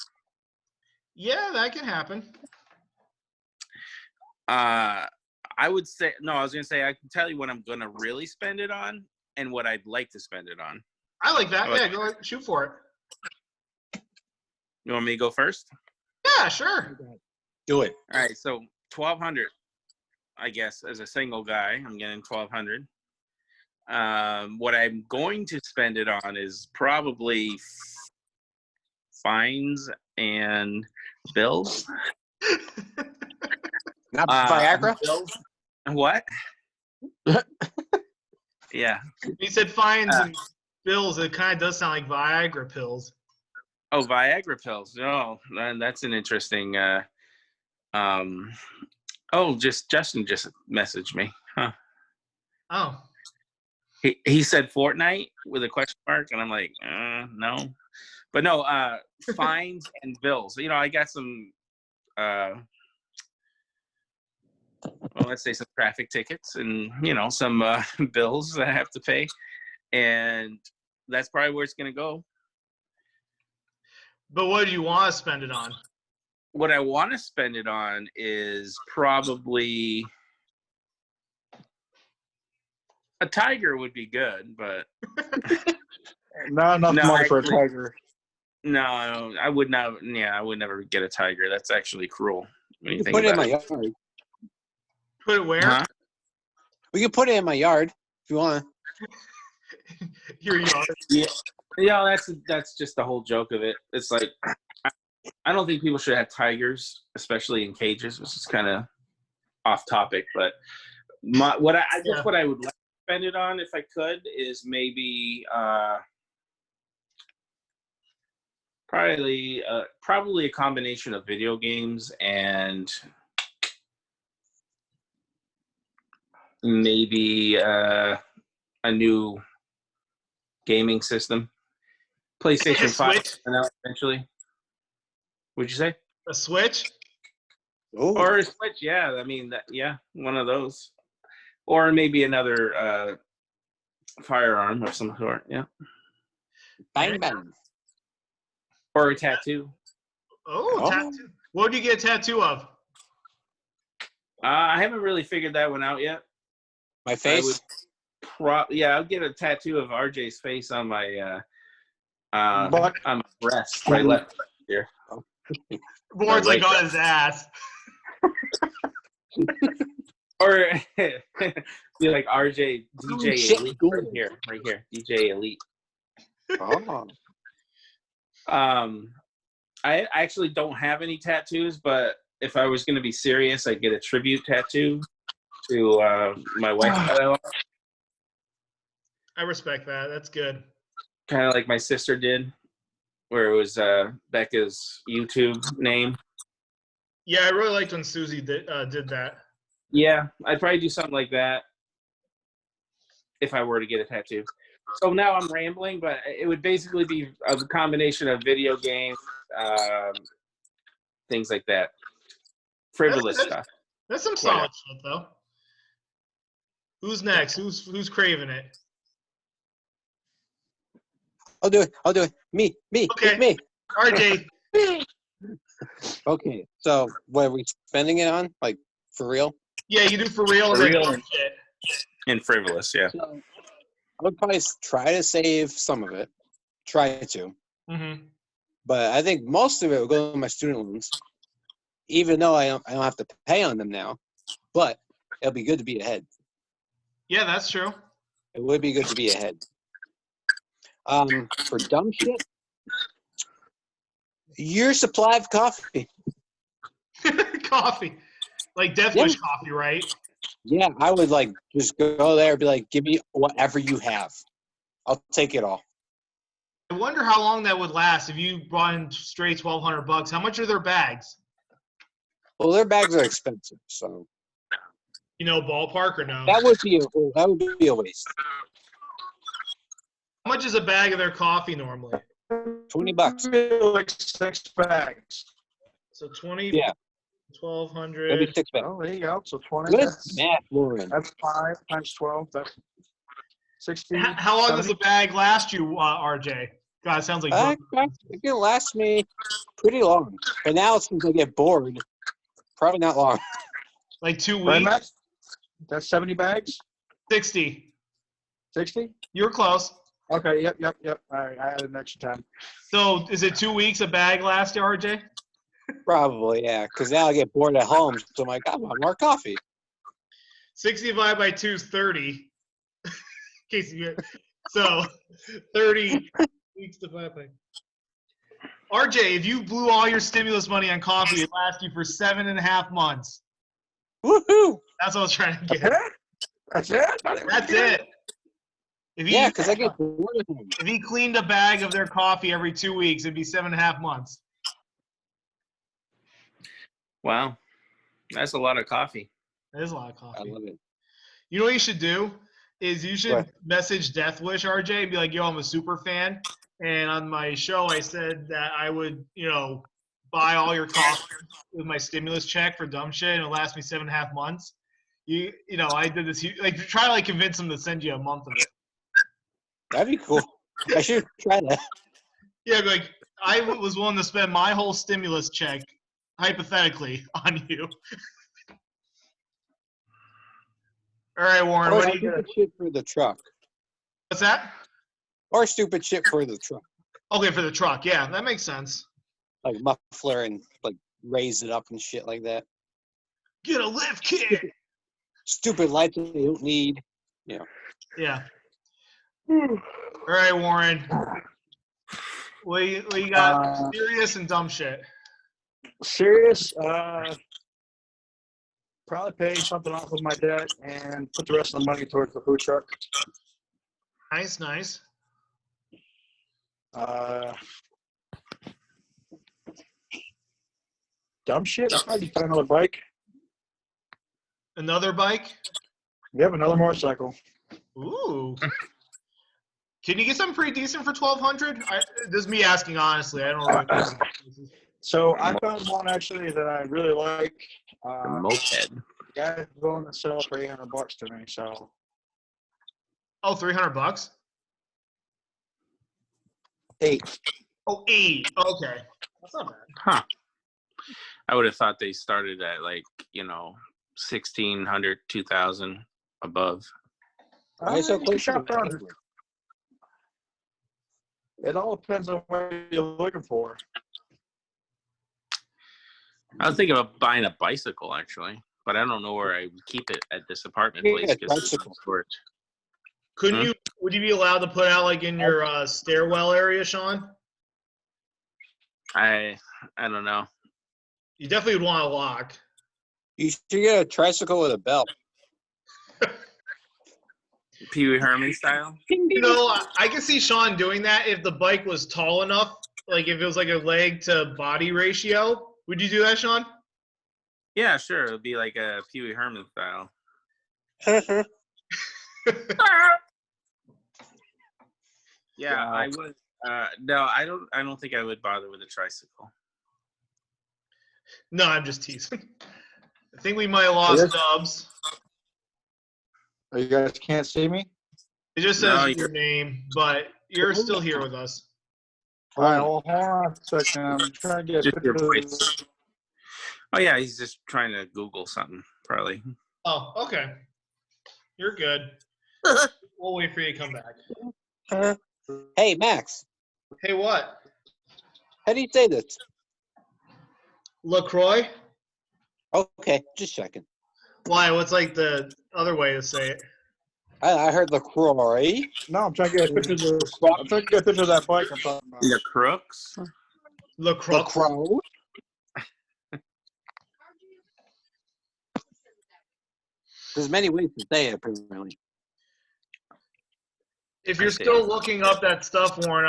Yeah, that can happen. I would say, no, I was going to say, I can tell you what I'm going to really spend it on and what I'd like to spend it on. I like that. Yeah, go ahead, shoot for it. You want me to go first? Yeah, sure. Do it. All right, so $1,200, I guess, as a single guy, I'm getting $1,200. What I'm going to spend it on is probably fines and bills. Not Viagra? Bills. What? Yeah. He said fines and bills. It kind of does sound like Viagra pills. Oh, Viagra pills. Oh, that's an interesting. Justin just messaged me. Huh. Oh. He said Fortnite with a question mark, and I'm like, no. But no, fines and bills. You know, I got some. Well, let's say some traffic tickets and, you know, some bills that I have to pay. And that's probably where it's going to go. But what do you want to spend it on? What I want to spend it on is probably a tiger would be good, but Not enough money for a actually, tiger. no, I would not. Yeah, I would never get a tiger. That's actually cruel. When you think Put it in about my yard. Put it where? Huh? We can put it in my yard if you want. Your yard. Yeah, that's just the whole joke of it. It's like I don't think people should have tigers, especially in cages, which is kind of off topic. But what I would like to spend it on, if I could, is maybe probably a combination of video games and maybe a new gaming system. PlayStation 5 and out eventually. Would you say? A Switch? Oh, Or a Switch, yeah. I mean, one of those. Or maybe another firearm of some sort, yeah. bang bang. Or a tattoo. Oh, tattoo. What would you get a tattoo of? I haven't really figured that one out yet. My face. I'll get a tattoo of RJ's face on my on my breast, my left here. Board's like on his ass. Or be like RJ DJ Elite right here, DJ Elite. Oh. I actually don't have any tattoos, but if I was going to be serious, I'd get a tribute tattoo to my wife that I love. I respect that. That's good. Kind of like my sister did, where it was Becca's YouTube name. Yeah, I really liked when Susie did that. Yeah, I'd probably do something like that if I were to get a tattoo. So now I'm rambling, but it would basically be a combination of video games, things like that. Frivolous stuff. That's some solid shit, though. Who's next? Who's craving it? I'll do it. Me. Okay. Me. RJ, Okay, so what are we spending it on? Like, for real? Yeah, you do for real. For and then real. dumb shit. And frivolous, yeah. So I would probably try to save some of it. Try to. Mm-hmm. But I think most of it will go to my student loans, even though I don't have to pay on them now. But it'll be good to be ahead. Yeah, that's true. It would be good to be ahead. For dumb shit, your supply of coffee. Coffee. Like Death Yeah. Wish coffee, right? Yeah, I would like just go there and be like, give me whatever you have. I'll take it all. I wonder how long that would last if you brought in straight $1,200. How much are their bags? Well, their bags are expensive, so You know, ballpark or no? that would be a waste. How much is a bag of their coffee normally? $20. Like 6 bags. So 20, Yeah. 1,200. Maybe 6 bags. Oh, there you go. So 20. Good That's, math, Lauren. that's 5 times 12. That's 60. How long does 70. a bag last you, RJ? God, it sounds like It can last me pretty long. But now since I get bored, probably not long. like 2 Right, weeks. Matt? That's 70 bags? 60. 60? You're close. Okay, yep. All right, I added an extra 10. So is it 2 weeks a bag last you, RJ? Probably, yeah. Because now I get bored at home, so I'm like, I want more coffee. 60 divided by 2 is 30. In case you so 30 weeks divided by. RJ, if you blew all your stimulus money on coffee, it lasts you for 7.5 months. Woohoo! That's what I was trying to That's get. it? That's it? That's it. If Yeah, he, because I get bored at home. if he cleaned a bag of their coffee every 2 weeks, it'd be 7.5 months. Wow. That's a lot of coffee. That is a lot of I coffee. love it. You know what you should do? Is you should What? message Death Wish RJ and be like, yo, I'm a super fan. And on my show, I said that I would, buy all your coffee with my stimulus check for dumb shit, and it'll last me 7.5 months. I did this. Try to convince him to send you a month of it. That'd be cool. I should try that. Yeah, I was willing to spend my whole stimulus check, hypothetically, on you. All right, Warren. Or What do you stupid shit for the truck. What's that? Or stupid shit for the truck. Okay, for the truck. Yeah, that makes sense. Like muffler and raise it up and shit like that. Get a lift kit. Stupid lights that you don't need. Yeah. All right, Warren. What you got? Serious and dumb shit. Serious? Probably pay something off of my debt and put the rest of the money towards the food truck. Nice. Dumb shit? I'll probably buy another bike. Another bike? Yep, another motorcycle. Ooh. Can you get something pretty decent for $1,200? This is me asking honestly. I don't really know. So I found one actually that I really like. A moped. Guy's willing to sell for $800 to me. So. Oh, $300? 8. Oh, 8. Okay. That's not bad. Huh. I would have thought they started at 1,600, 2,000 above. Why so close to shop the around. neighborhood? It all depends on what you're looking for. I was thinking about buying a bicycle actually, but I don't know where I would keep it at this apartment place. Yeah, 'Cause it's bicycle. storage. Would you be allowed to put out in your stairwell area, Shawn? I don't know. You definitely would want a lock. You should get a tricycle with a belt. Pee Wee Herman style. I can see Shawn doing that if the bike was tall enough. Like if it was a leg to body ratio. Would you do that, Shawn? Yeah, sure. It'd be like a Pee Wee Herman style. Yeah, Wow. I would. No, I don't think I would bother with a tricycle. No, I'm just teasing. I think we might have lost Dubs. Oh, you guys can't see me? It just No, says your name, but you're still here with us. All right, hold on a second. I'm trying to get Just your pictures. voice. Oh yeah, he's just trying to Google something, probably. Oh, okay. You're good. We'll wait for you to come back. Hey, Max. Hey, what? How do you say this? LaCroix? Okay, just checking. Why? What's like the other way to say it? I heard LaCroix. No, I'm trying to get a picture of this. I'm trying to get a picture of that bike I'm talking about. The Crooks. LaCroix. LaCroix. There's many ways to say it, apparently. If you're still looking up that stuff, Warren,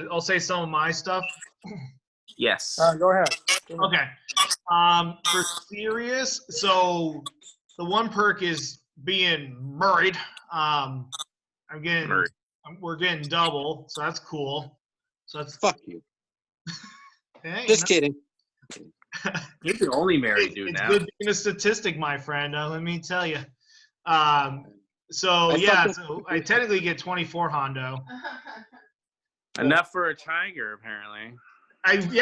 I'll say some of my stuff. Yes. All right, go ahead. Okay. For serious, so the one perk is being married. We're getting double, so that's cool. So that's Fuck you. hey, Just kidding. You're the only married dude it's now. good being a statistic, my friend. Let me tell you. So I technically get 24 Hondo. Enough for a tiger, apparently.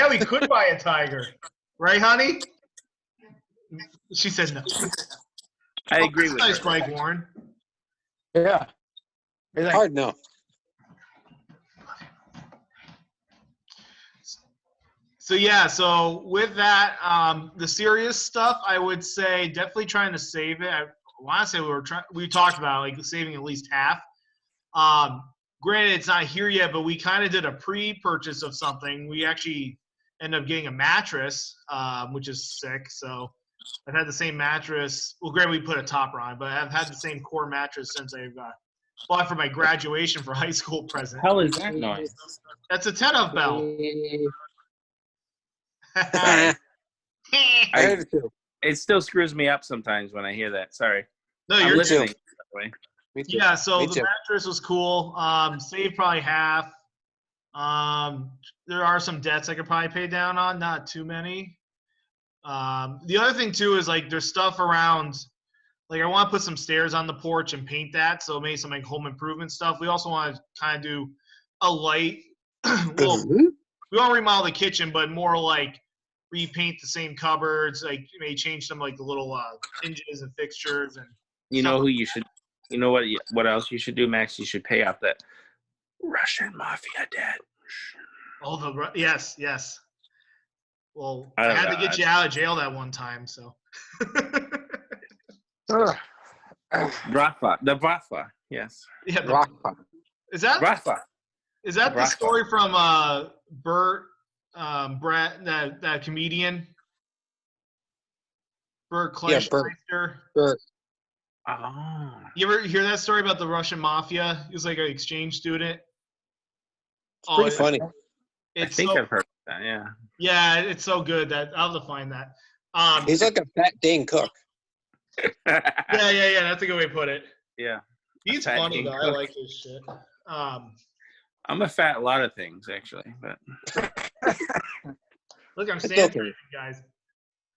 We could buy a tiger, right, honey? She said no. I agree with nice her. bike, Warren. Yeah. Hard no. So with that, the serious stuff, I would say definitely trying to save it. I want to say we talked about like saving at least half. Granted, it's not here yet, but we kind of did a pre-purchase of something. We actually ended up getting a mattress, which is sick. So I've had the same mattress. Well, granted, we put a topper on, but I've had the same core mattress since I've bought for my graduation for high school present. Hell is that noise? That's a 10-up bell. It still screws me up sometimes when I hear that. Sorry. No, I'm you're listening. too. By the way. Me too. Yeah, so Me the too. mattress was cool. Saved probably half. There are some debts I could probably pay down on, not too many. The other thing too is like there's stuff around. Like I want to put some stairs on the porch and paint that, so maybe some like home improvement stuff. We also want to kind of do a light. Well, we want to remodel the kitchen, but more like repaint the same cupboards, like maybe change some like the little hinges and fixtures and. You know who you should. You know what else you should do, Max? You should pay off that Russian mafia debt. Oh, yes. Well, I had to get you out of jail that one time, so. Bratva, the Bratva, yes. Yeah, Bratva. Is that Bratva. Is that the Bratva. story from Bert, Brett, that comedian? Bert Kleschmeister? Bert. Oh. You ever hear that story about the Russian mafia? He was like an exchange student. It's pretty funny. I think I've heard that, yeah. Yeah, it's so good that I'll have to find that. He's like a fat Dane Cook. Yeah. That's a good way to put it. Yeah. He's funny though. I like his shit. I'm a fat lot of things actually, but look, I'm It's sanitizing, okay. guys.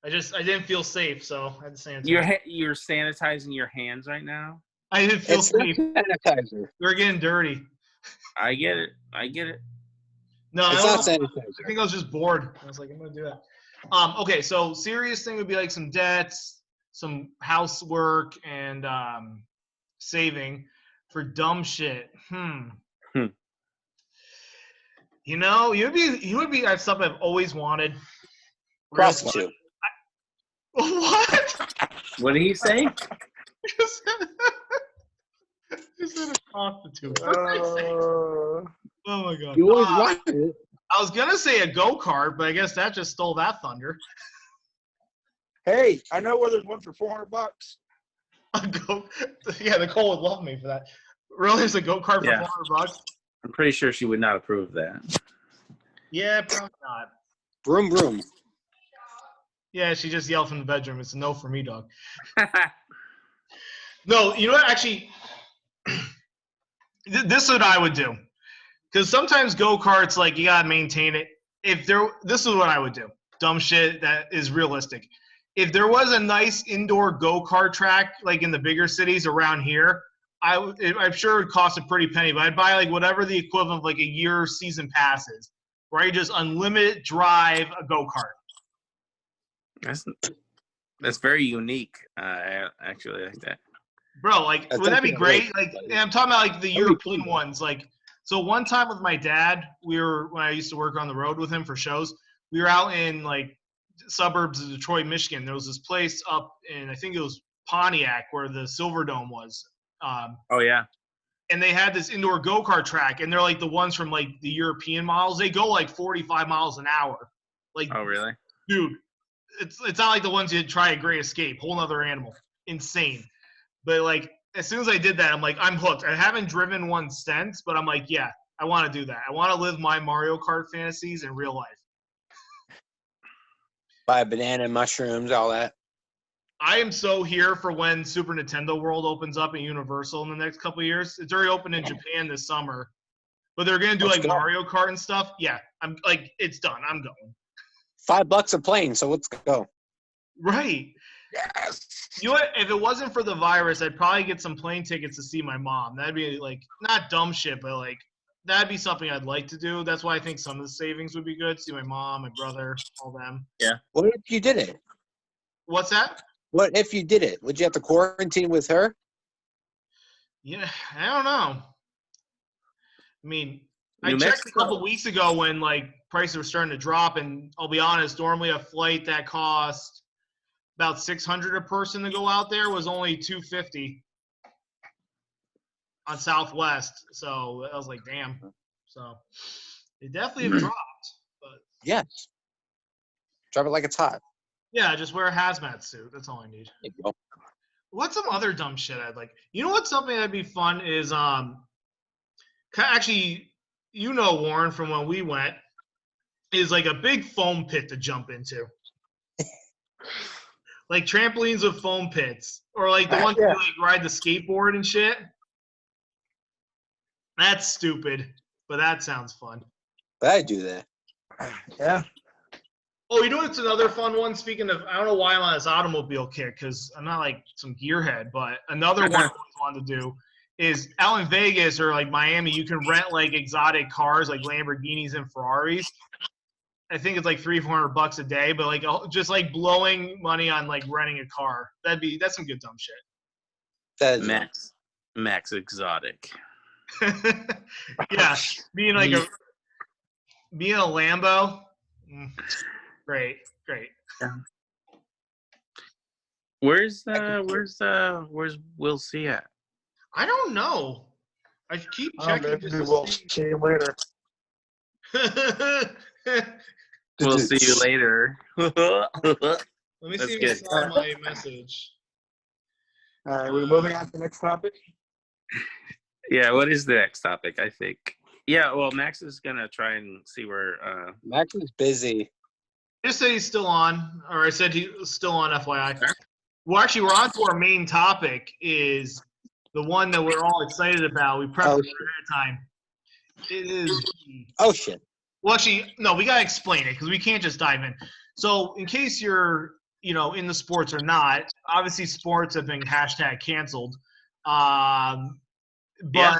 I didn't feel safe, so I had to sanitize. you're sanitizing your hands right now. I didn't feel It's not safe. sanitizer. We were getting dirty. I get it. No, It's not sanitizer. I think I was just bored. I was like, I'm gonna do that. Okay, so serious thing would be like some debts, some housework, and saving. For dumb shit. You know, you would be stuff I've always wanted. Prostitute. What? What did he say? You said a prostitute. What did I say? Oh my god. You always wanted it. I was gonna say a go-kart, but I guess that just stole that thunder. Hey, I know where there's one for $400. Yeah, Nicole would love me for that. Really, there's a go-kart for Yeah. $400? I'm pretty sure she would not approve of that. Yeah, probably not. Broom, broom. Yeah, she just yelled from the bedroom. It's a no for me, dog. No, you know what? Actually, this is what I would do. Because sometimes go-karts, like, you got to maintain it. This is what I would do. Dumb shit that is realistic. If there was a nice indoor go-kart track, like in the bigger cities around here, I'm sure it would cost a pretty penny, but I'd buy like whatever the equivalent of like a year season pass is. where I just unlimited drive a go-kart. That's very unique. I actually like that. Bro, like, That's wouldn't that be actually great? Like, and I'm talking about like the That'd be European cool. ones. Like, so one time with my dad, when I used to work on the road with him for shows, we were out in like suburbs of Detroit, Michigan. There was this place up in, I think it was Pontiac, where the Silverdome was. Oh yeah. And they had this indoor go-kart track, and they're like the ones from like the European models. They go like 45 miles an hour. Like, Oh really? dude, it's not like the ones you try at Great Escape. Whole nother animal. Insane. But like, as soon as I did that, I'm like, I'm hooked. I haven't driven one since, but I'm like, yeah, I want to do that. I want to live my Mario Kart fantasies in real life. Buy banana, mushrooms, all that. I am so here for when Super Nintendo World opens up at Universal in the next couple of years. It's already open in Japan this summer, but they're gonna do Let's like go. Mario Kart and stuff. Yeah, I'm like, it's done. I'm going. $5 a plane, so let's go. Right. Yes. You know what? If it wasn't for the virus, I'd probably get some plane tickets to see my mom. That'd be like not dumb shit, but like that'd be something I'd like to do. That's why I think some of the savings would be good. See my mom, my brother, all them. What if you did it? What's that? What if you did it? Would you have to quarantine with her? Yeah, I don't know. I mean, I New checked a Mexico. couple weeks ago when like prices were starting to drop, and I'll be honest, normally a flight that cost about $600 a person to go out there was only $250 on Southwest. So I was like, damn. So they definitely have dropped. But Yes. Drop it like it's hot. yeah, just wear a hazmat suit. That's all I need. There you go. What's some other dumb shit I'd like? You know what's something that'd be fun is actually, you know, Warren, from when we went, is like a big foam pit to jump into. Like trampolines with foam pits, or like the ones where you like ride the skateboard and shit. That's stupid, but that sounds fun. But I do that. Yeah. Oh, you know what's another fun one? Speaking of, I don't know why I'm on this automobile kick because I'm not like some gearhead, but another one I always wanted to do is out in Vegas or like Miami, you can rent like exotic cars like Lamborghinis and Ferraris. I think it's like $300-400 a day, but like just like blowing money on like renting a car. That's some good dumb shit. That is Max Exotic. Yeah, being a Lambo. Great. Where's Will C at? I don't know. I keep checking. Maybe we'll see you later. We'll see you later. Let me That's see if good. it's on my message. All right, we're moving on to the next topic. Yeah, what is the next topic? I think. Yeah, well, Max is gonna try and see where. Max is busy. Just say he's still on, or I said he was still on. FYI. Well, actually, we're on to our main topic. Is the one that we're all excited about? We prepped it ahead of time. It is. Oh shit. Well, actually, no, we gotta explain it because we can't just dive in. So, in case you're, in the sports or not, obviously sports have been #canceled. But Yeah.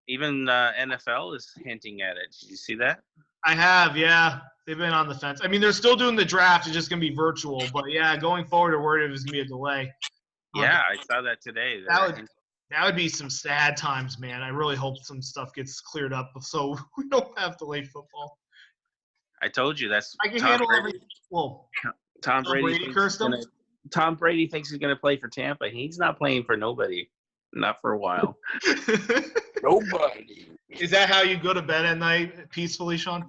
Even NFL is hinting at it. Did you see that? I have, yeah. They've been on the fence. I mean, they're still doing the draft. It's just gonna be virtual. But yeah, going forward, they're worried there's gonna be a delay. Yeah, I saw that today. That would be some sad times, man. I really hope some stuff gets cleared up so we don't have delayed football. I told you that's I can Tom handle Brady. every. Whoa. Tom Brady cursed him? Tom Brady thinks he's gonna play for Tampa. He's not playing for nobody. Not for a while. Nobody. Is that how you go to bed at night peacefully, Shawn?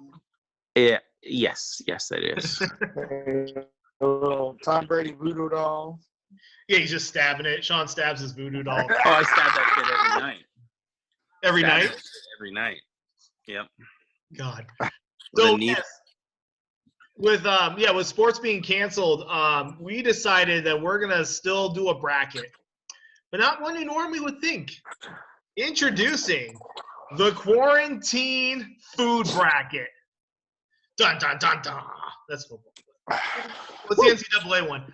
Yeah. Yes, it is. A little Tom Brady voodoo doll. Yeah, he's just stabbing it. Shawn stabs his voodoo doll. Oh, I stab that shit every night. Every Stab night? that shit every night. Yep. God. With So, a needle. yes, with sports being canceled, we decided that we're going to still do a bracket. But not one you normally would think. Introducing the quarantine food bracket. Dun, dun, dun, dun. That's football. What's the NCAA one?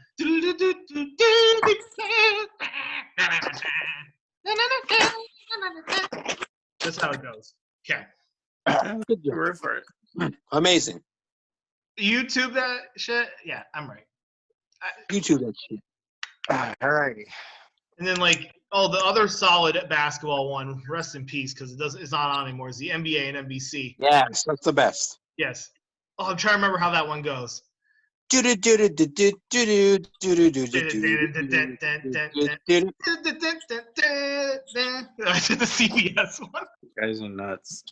That's how it goes. Okay. Good for it. Amazing. YouTube that shit? Yeah, I'm right. YouTube that shit. All righty. And then the other solid basketball one, rest in peace, because it's not on anymore, is the NBA and NBC. Yes, that's the best. Yes. Oh, I'm trying to remember how that one goes. That's the CBS one. You guys are nuts.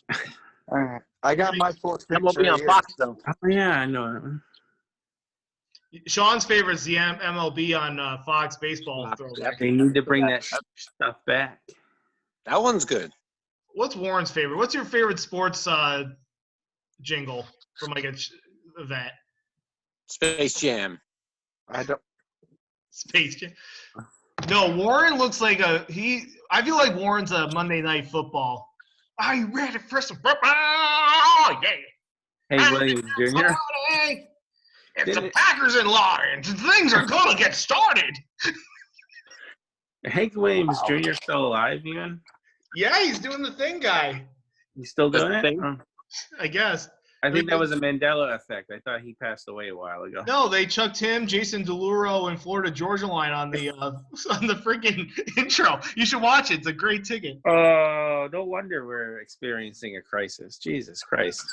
All right. I got my fourth picks won't be right on here. Fox though. Oh, yeah, I know. Sean's favorite is the MLB on Fox baseball throwback. They need to bring that stuff back. That one's good. What's Warren's favorite? What's your favorite sports jingle from like an event? Space Jam. I don't. Space Jam. No, Warren looks like I feel like Warren's a Monday Night Football. Are you ready for some football? Yeah. Hey, Williams Jr. It's the Packers and Lions. Things are gonna get started. Hank Williams Jr. still alive even? Yeah, he's doing the thing, guy. He's still doing it? Thing? I guess. I think that was a Mandela effect. I thought he passed away a while ago. No, they chucked him, Jason Derulo, and Florida Georgia Line on the freaking intro. You should watch it. It's a great ticket. Oh, no wonder we're experiencing a crisis. Jesus Christ.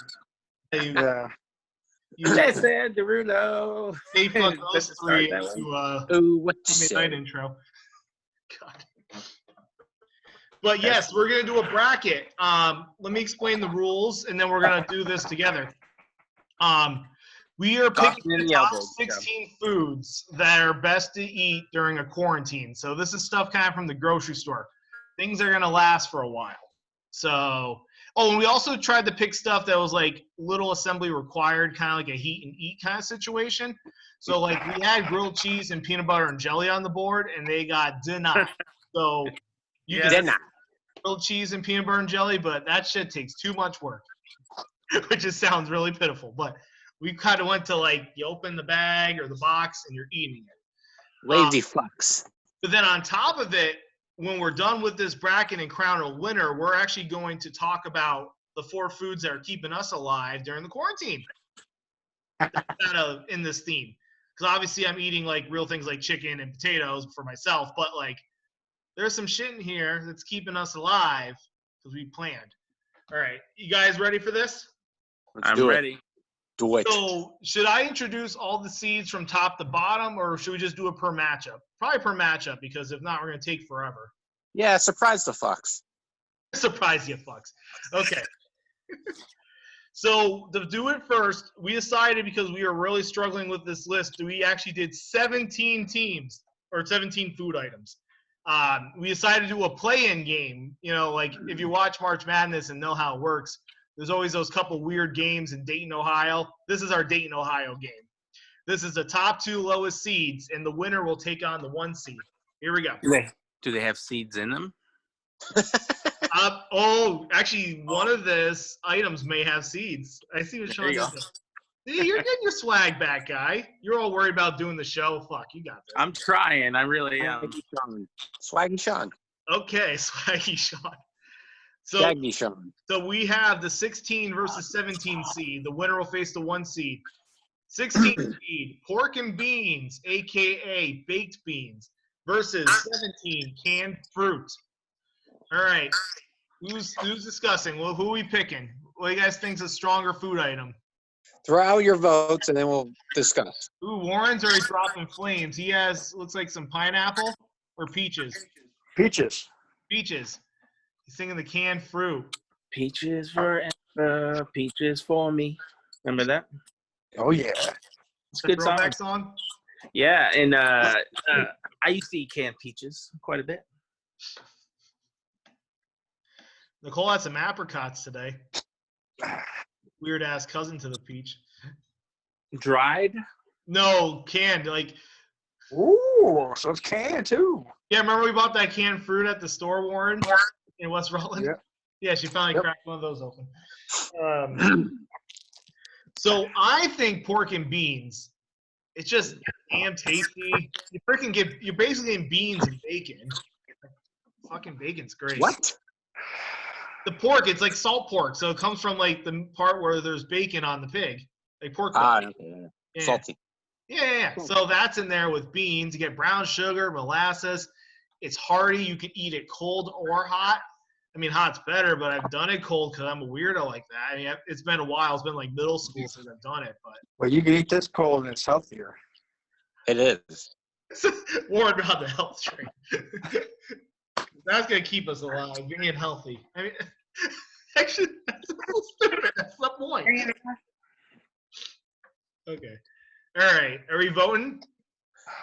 Yeah. Jason Derulo. They put those three That to What you midnight say? intro. God. But yes, we're gonna do a bracket. Let me explain the rules, and then we're gonna do this together. We are picking the top 16 foods that are best to eat during a quarantine. So this is stuff kind of from the grocery store. Things that are gonna last for a while. So, and we also tried to pick stuff that was like little assembly required, kind of like a heat and eat kind of situation. So like we had grilled cheese and peanut butter and jelly on the board, and they got denied. So you can grilled cheese and peanut butter and jelly, but that shit takes too much work, which just sounds really pitiful. But we kind of went to like you open the bag or the box and you're eating it. Lazy fucks. But then on top of it, when we're done with this bracket and crown a winner, we're actually going to talk about the 4 foods that are keeping us alive during the quarantine. In this theme, because obviously I'm eating like real things like chicken and potatoes for myself, but like there's some shit in here that's keeping us alive because we planned. All right, you guys ready for this? I'm ready. Do it. So should I introduce all the seeds from top to bottom, or should we just do it per matchup? Probably per matchup, because if not, we're going to take forever. Yeah, surprise the fucks. Surprise you fucks. Okay. So to do it first, we decided, because we were really struggling with this list, we actually did 17 teams or 17 food items. We decided to do a play-in game. You know, like if you watch March Madness and know how it works, there's always those couple weird games in Dayton, Ohio. This is our Dayton, Ohio game. This is the top 2 lowest seeds, and the winner will take on the 1 seed. Here we go. Do they have seeds in them? Actually, one of these items may have seeds. I see what Sean did. See, you're getting your swag back, guy. You're all worried about doing the show. Fuck, you got this. I'm trying. I really am. Swaggy Shawn. Okay, swaggy Sean. Swaggy Shawn. So we have the 16 versus 17 seed. The winner will face the 1 seed. 16 seed, pork and beans, a.k.a. baked beans, versus 17, canned fruit. All right. Who's discussing? Well, who are we picking? What do you guys think is a stronger food item? Throw out your votes, and then we'll discuss. Ooh, Warren's already dropping flames. He has, looks like some pineapple or peaches. Peaches. Peaches. He's singing the canned fruit. Peaches forever, peaches for me. Remember that? Oh, yeah. It's a good throwback song. Yeah, and I used to eat canned peaches quite a bit. Nicole had some apricots today. Weird ass cousin to the peach. Dried? No, canned. Like, Ooh, so it's canned too. yeah, remember we bought that canned fruit at the store, Warren, in West Rutland? Yeah. Yeah, she finally cracked one of those open. So I think pork and beans, it's just damn tasty. You're basically getting beans and bacon. Fucking bacon's great. What? The pork, it's like salt pork, so it comes from like the part where there's bacon on the pig, like pork Ah, belly. okay. Yeah. Salty. Yeah. So that's in there with beans. You get brown sugar, molasses. It's hearty. You can eat it cold or hot. I mean, hot's better, but I've done it cold because I'm a weirdo like that. I mean, it's been a while. It's been like middle school since I've done it, but Well, you can eat this cold and it's healthier. It is. Warren on the health train. That's gonna keep us alive, being healthy. I mean, actually, that's a little stupid. That's the point. Okay. All right. Are we voting?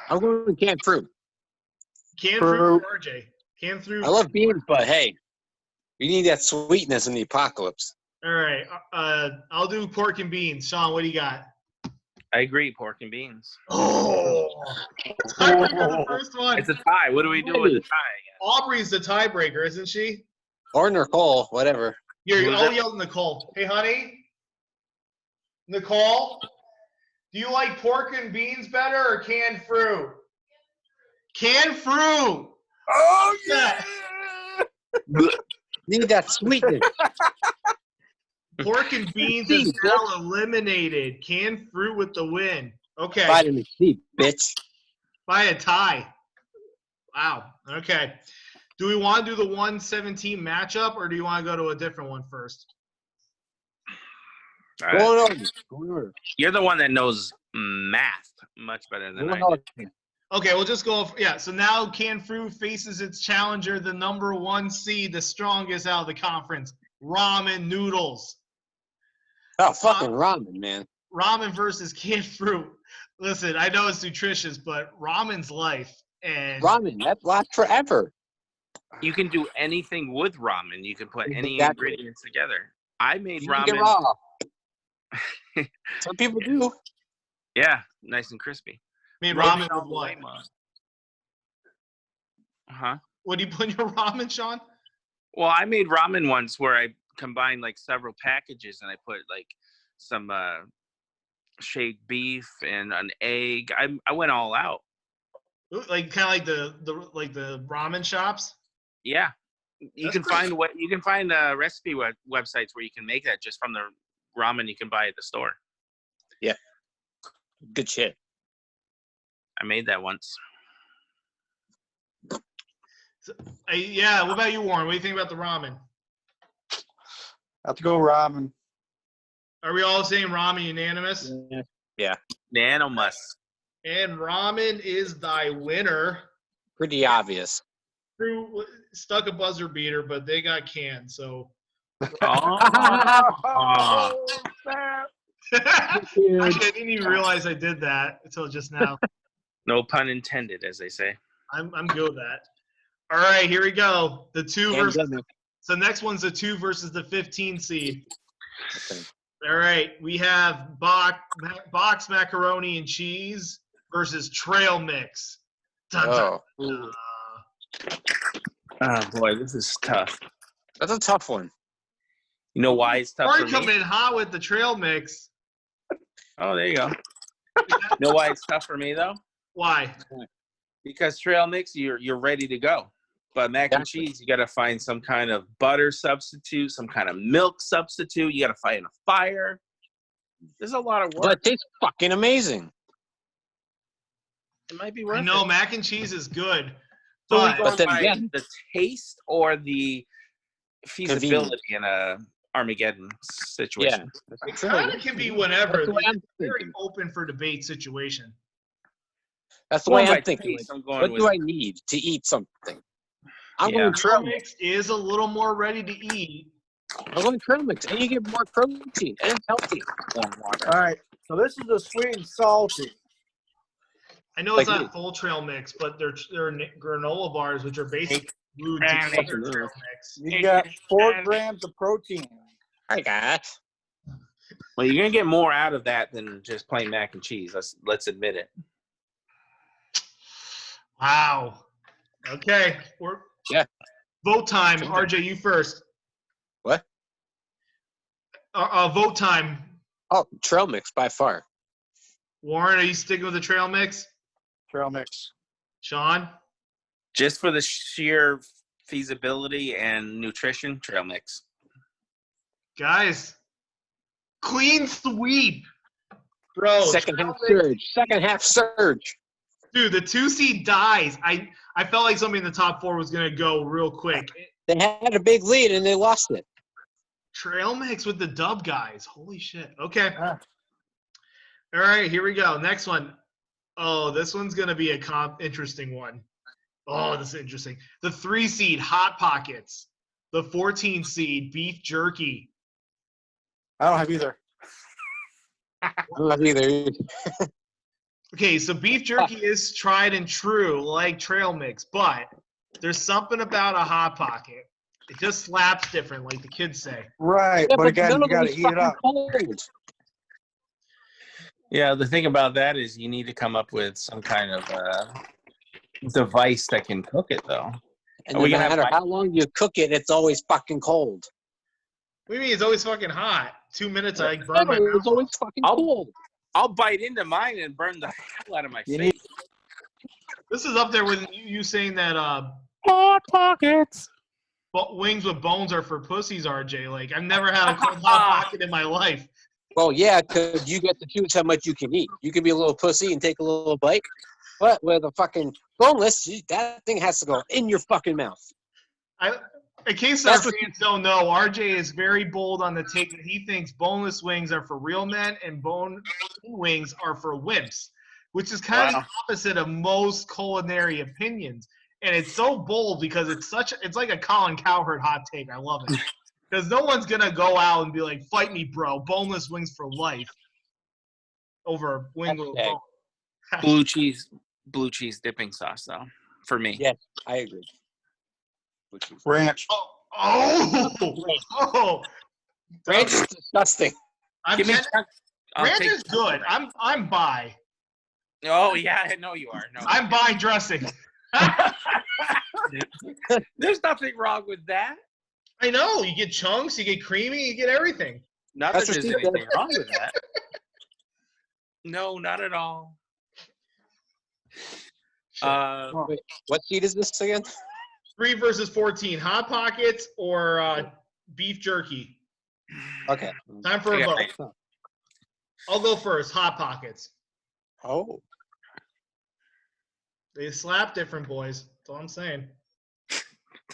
I'm going with canned fruit. Canned fruit for RJ. Canned fruit. I love beans, but hey, you need that sweetness in the apocalypse. All right. I'll do pork and beans. Sean, what do you got? I agree, pork and beans. Oh. Tiebreaker the first one. It's a tie. What do we do with the tie? Aubrey's the tiebreaker, isn't she? Or Nicole, whatever. I'll yell at Nicole. Hey, honey. Nicole, do you like pork and beans better or canned fruit? Canned fruit. Oh, yeah. Need that sweetness. Pork and beans is now eliminated. Canned fruit with the win. Okay. Vitamin C, bitch. By a tie. Wow. Okay. Do we want to do the 117 matchup or do you want to go to a different one first? Going over. You're the one that knows math much better than I do. Okay, we'll just go. Yeah, so now canned fruit faces its challenger, the number 1 seed, the strongest out of the conference, ramen noodles. Oh, fucking ramen, man. Ramen versus canned fruit. Listen, I know it's nutritious, but ramen's life. And Ramen, that lasts forever. You can do anything with ramen. You can put any Exactly. ingredients together. I made You can get ramen. raw. Some people do. Yeah, nice and crispy. made Ramen ramen all with the what? way, Mom. Huh? What do you put in your ramen, Sean? Well, I made ramen once where I combined like several packages and I put like some shaved beef and an egg. I went all out. Like kind of like the ramen shops. Yeah, you can find recipe websites where you can make that just from the ramen you can buy at the store. Yeah. Good shit. I made that once. So, yeah. What about you, Warren? What do you think about the ramen? I have to go ramen. Are we all saying ramen unanimous? Yeah. Nanomus. And ramen is thy winner. Pretty obvious. Crew stuck a buzzer beater, but they got canned. So Oh. actually, I didn't even realize I did that until just now. No pun intended, as they say. I'm good with that. All right, here we go. The 2 versus. Pandemic. So next one's the 2 versus the 15 seed. Okay. All right, we have box macaroni and cheese versus trail mix. Dun, dun, Oh. dun. Oh boy, this is tough. That's a tough one. You know why it's tough Warren for come me? in hot with the trail mix. Oh, there you go. You know why it's tough for me though? Why? Because trail mix, you're ready to go. But mac and cheese, you got to find some kind of butter substitute, some kind of milk substitute. You got to fight in a fire. There's a lot of work. But it tastes fucking amazing. It might be worth I know it. mac and cheese is good, So we but go then by again- the taste or the feasibility in a Armageddon situation. it kind of can be whatever. That's the way I'm It's a very thinking. open for debate situation. That's the way Going by I'm thinking. taste, Like, I'm going what with do I need to eat something? I'm Yeah. going Trail trail mix. mix is a little more ready to eat. I'm going trail mix, and you get more protein, and it's healthy. All right. So this is the sweet and salty. I know it's Like not full trail mix, but they're granola bars, which are basically glued together trail mix. You got 4 grams of protein. I got. Well, you're gonna get more out of that than just plain mac and cheese. Let's admit it. Wow. Okay. Yeah. Vote time. RJ, you first. What? Vote time. Oh, trail mix by far. Warren, are you sticking with the trail mix? Trail mix. Sean? Just for the sheer feasibility and nutrition, trail mix. Guys, clean sweep. Bro, Second half surge. Second half surge. dude, the 2 seed dies. I felt like somebody in the top 4 was going to go real quick. They had a big lead and they lost it. Trail mix with the dub, guys. Holy shit. Okay. All right, here we go. Next one. Oh, this one's going to be a interesting one. Oh, this is interesting. The 3 seed, Hot Pockets. The 14 seed, Beef Jerky. I don't have either. I don't have either. Okay, so Beef Jerky is tried and true, like trail mix, but there's something about a Hot Pocket. It just slaps different, like the kids say. Right, but again, you got to eat it up. Cold. Yeah, the thing about that is you need to come up with some kind of device that can cook it, though. And no matter how long you cook it, it's always fucking cold. What do you mean it's always fucking hot? 2 minutes, I burn my mouth. It's always fucking cold. I'll bite into mine and burn the hell out of my face. This is up there with you saying that Hot Pockets. wings with bones are for pussies, RJ. Like, I've never had a cold Hot Pocket in my life. Well, yeah, because you get to choose how much you can eat. You can be a little pussy and take a little bite, but with a fucking boneless, that thing has to go in your fucking mouth. In case our fans don't know, RJ is very bold on the take that he thinks boneless wings are for real men and bone wings are for wimps, which is kind of the opposite of most culinary opinions. And it's so bold because it's like a Colin Cowherd hot take. I love it. Because no one's going to go out and be like, fight me, bro. Boneless wings for life. Over wing with bone. Blue cheese dipping sauce, though, for me. Yes, I agree. Ranch. Oh. Ranch is disgusting. Ranch is good. I'm bi. Oh, yeah, I know you are. No, I'm bi dressing. There's nothing wrong with that. I know. You get chunks, you get creamy, you get everything. Not that there's anything wrong with that. No, not at all. Wait, what seed is this again? 3 versus 14. Hot Pockets or Beef Jerky? Okay. Time for a vote. I'll go first. Hot Pockets. Oh. They slap different, boys. That's all I'm saying.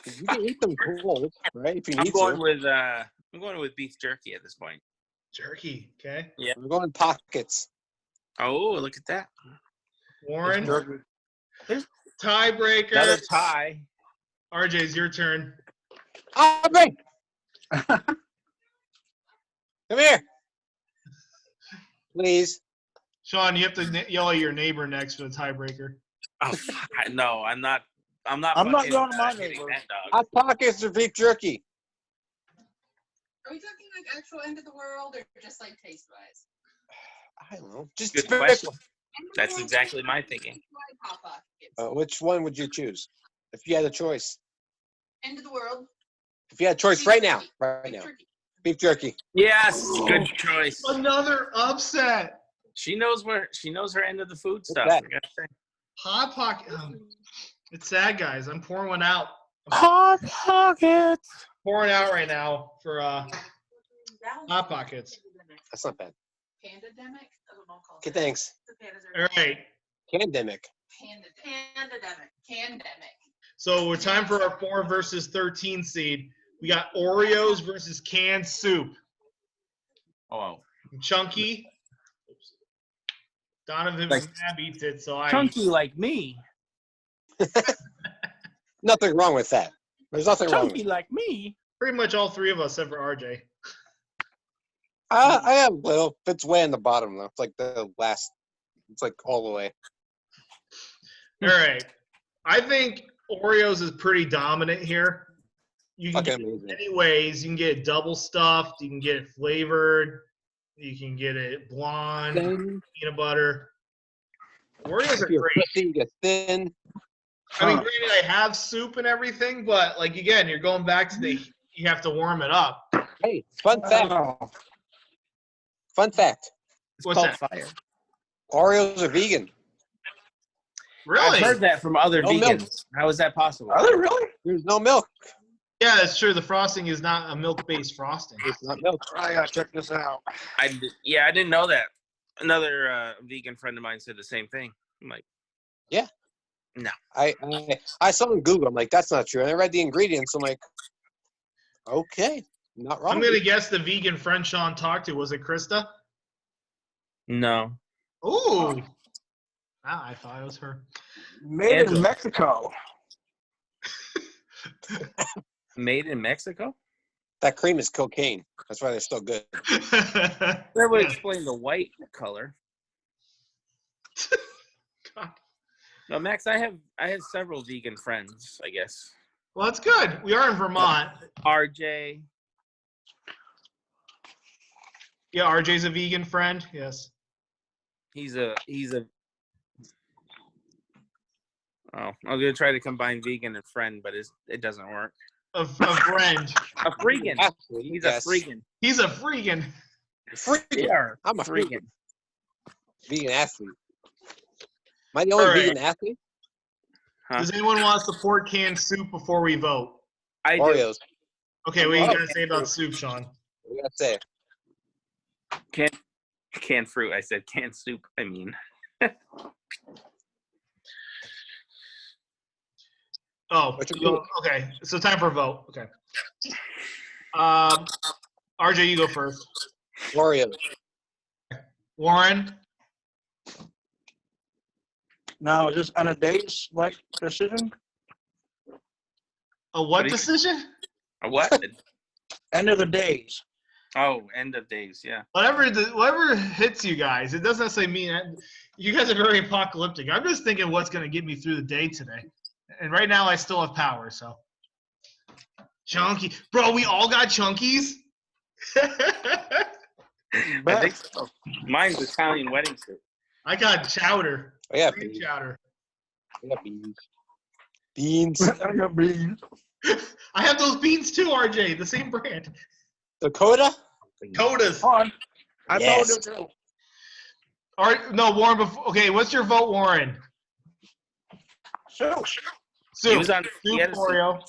You can eat them cold, right? If you need I'm going with beef jerky at this point. Jerky, okay. Yeah. I'm going pockets. Oh, look at that. Warren. Tiebreaker. Another tie. RJ's your turn. Aubrey! Come here. Please. Shawn, you have to yell at your neighbor next for the tiebreaker. Oh, no, I'm not. I'm not going to my neighbor. Hot pockets or beef jerky? Are we talking like actual end of the world or just like taste wise? I don't know. Just Good question. That's exactly my thinking. Which one would you choose if you had a choice? End of the world. If you had a choice right now. Beef jerky. Yes, good choice. Another upset. She knows her end of the food stuff. that? I gotta say. Hot Pocket. It's sad, guys. I'm pouring one out. Hot Pockets. Pouring out right now for Hot Pockets. That's not bad. Pandemic? I don't know. Okay, thanks. All right. Pandemic. Pandemic. So we're time for our 4 versus 13 seed. We got Oreos versus canned soup. Oh. Chunky. Donovan McNabb eats it, so I. Chunky like me. Nothing wrong with that. There's nothing wrong with Chunky like me. Pretty much all 3 of us, except for RJ. I have little. It's way in the bottom though. It's like the last. It's like all the way. All right. I think Oreos is pretty dominant here. You can get it many ways. You can get it double stuffed. You can get it flavored. You can get it blonde, peanut butter. Oreos are great. Pussy, you get thin. I mean, granted, I have soup and everything, but like again, you're going back to you have to warm it up. Hey, fun fact. Fun fact. What's that? Fire. Oreos are vegan. Really? I've heard that from other No vegans. milk. How is that possible? Are they really? There's no milk. Yeah, that's true. The frosting is not a milk-based frosting. It's not milk. I gotta check this out. I didn't know that. Another vegan friend of mine said the same thing. I'm like, Yeah. No. I saw on Google. I'm like, that's not true. And I read the ingredients. I'm like, okay, not wrong. I'm gonna guess the vegan friend Shawn talked to, was it Krista? no. Ooh. Ah, I thought it was her. Made Angela. in Mexico. Made in Mexico? That cream is cocaine. That's why they're so good. That would explain the white color. God. No, Max, I have several vegan friends, I guess. Well, that's good. We are in Vermont. RJ. Yeah, RJ's a vegan friend. Yes. He's a Oh, I'm gonna try to combine vegan and friend, but it doesn't work. A friend. A freegan. Athlete, He's yes. a freegan. He's a freegan. Freaking. Yeah, I'm a freegan. vegan athlete. Am I the only All right. vegan athlete? Huh? Does anyone want to support canned soup before we vote? I do. Oreos. Okay, what do you gotta say about soup, Shawn? What do you gotta say? Canned fruit. I said canned soup. I mean. Oh, What you well, okay. So time for a vote. Okay. RJ, you go first. Oreos. Warren. Now, is this on a day's like decision? A what What do you- decision? A what? End of the days. Oh, end of days. Yeah. Whatever hits you guys. It doesn't necessarily mean you guys are very apocalyptic. I'm just thinking what's going to get me through the day today. And right now I still have power, so. Chunky. Bro, we all got chunkies? I think so. Mine's Italian wedding soup. I got chowder. I got Green beans. chowder. I got beans. Beans. I got beans. I have those beans too, RJ. The same brand. Dakota? Codas. On. I Yes. told you. All right, no, Warren. Okay, what's your vote, Warren? So, He Soup. was on. He Soup, had a soup. Oreo.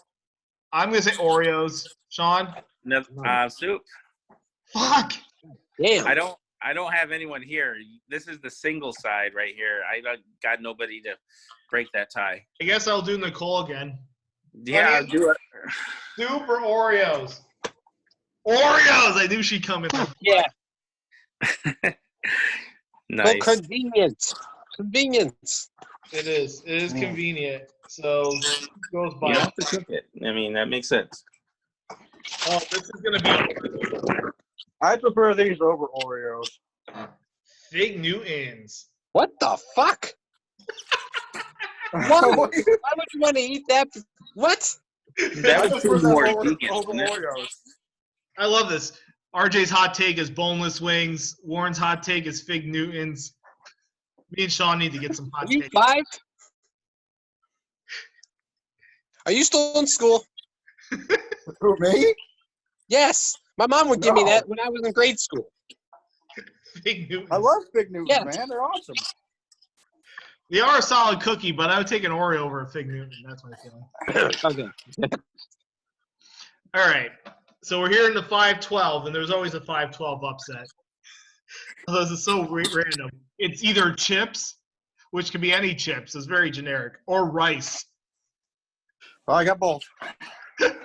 I'm gonna say Oreos. Shawn. No, soup. Fuck. Damn. I don't have anyone here. This is the single side right here. I got nobody to break that tie. I guess I'll do Nicole again. Yeah, I'll do it. Soup or Oreos? Oreos. I knew she'd come in. Yeah. Nice. Well, convenience. Convenience. It is. It is convenient. So goes You by. don't have to cook it. I mean, that makes sense. Oh, this is gonna be I prefer these over Oreos. Fig Newtons. What the fuck? Why would you want to eat that? What? That would prefer be more over vegan, wouldn't it? Oreos. I love this. RJ's hot take is boneless wings. Warren's hot take is Fig Newtons. Me and Shawn need to get some hot Are you takes. 5? Are you still in school? Who, me? Yes. My mom would give me No. that when I was in grade school. Fig Newtons. I love Big News, Yeah. man. They're awesome. They are a solid cookie, but I would take an Oreo over a Fig Newton. That's my feeling. Okay. All right. So we're here in the 5-12, and there's always a 5-12 upset. This is so random. It's either chips, which can be any chips. It's very generic, or rice. Well, I got both.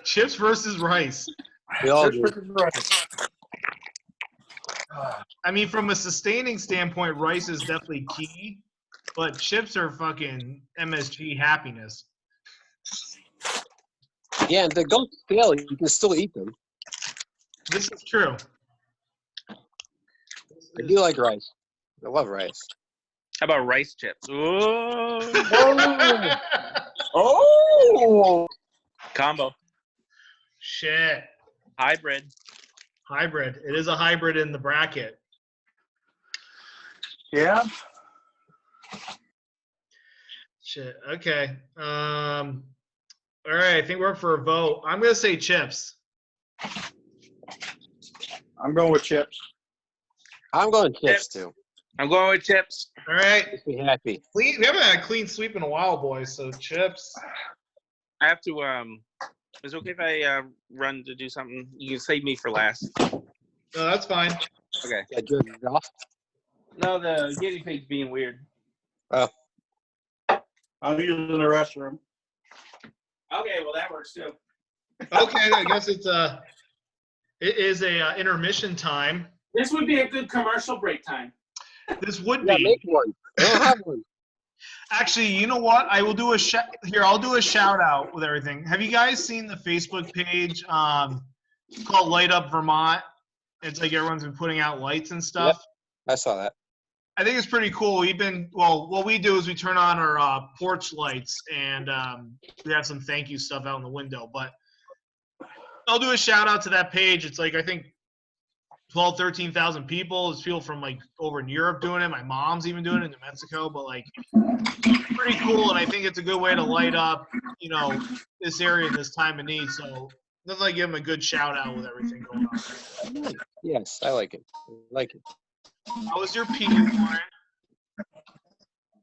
Chips versus rice. We all do. I mean, from a sustaining standpoint, rice is definitely key, but chips are fucking MSG happiness. Yeah, and they go stale. You can still eat them. This is true. I do like rice. I love rice. How about rice chips? Ooh. Oh! Combo. Shit. Hybrid. Hybrid. It is a hybrid in the bracket. Yeah. Shit. Okay. All right. I think we're up for a vote. I'm gonna say chips. I'm going with chips. I'm going chips too. I'm going with chips. All right. Makes me happy. We haven't had a clean sweep in a while, boys. So chips. I have to Is it okay if I run to do something? You can save me for last. No, that's fine. Okay. Yeah, jerk it off. No, the guinea pig's being weird. I'm using the restroom. Okay, well that works too. Okay, I guess it is a intermission time. This would be a good commercial break time. This would Yeah, be. make one. I don't have one. Actually, you know what? I will do I'll do a shout out with everything. Have you guys seen the Facebook page called Light Up Vermont? It's like everyone's been putting out lights and stuff. I saw that. I think it's pretty cool. What we do is we turn on our porch lights and we have some thank you stuff out in the window. But I'll do a shout out to that page. It's like, I think 12, 13,000 people. There's people from like over in Europe doing it. My mom's even doing it in New Mexico, but like pretty cool. And I think it's a good way to light up, this area in this time of need. So let's like give them a good shout out with everything going on. Yes, I like it. I like it. How was your pee, Warren?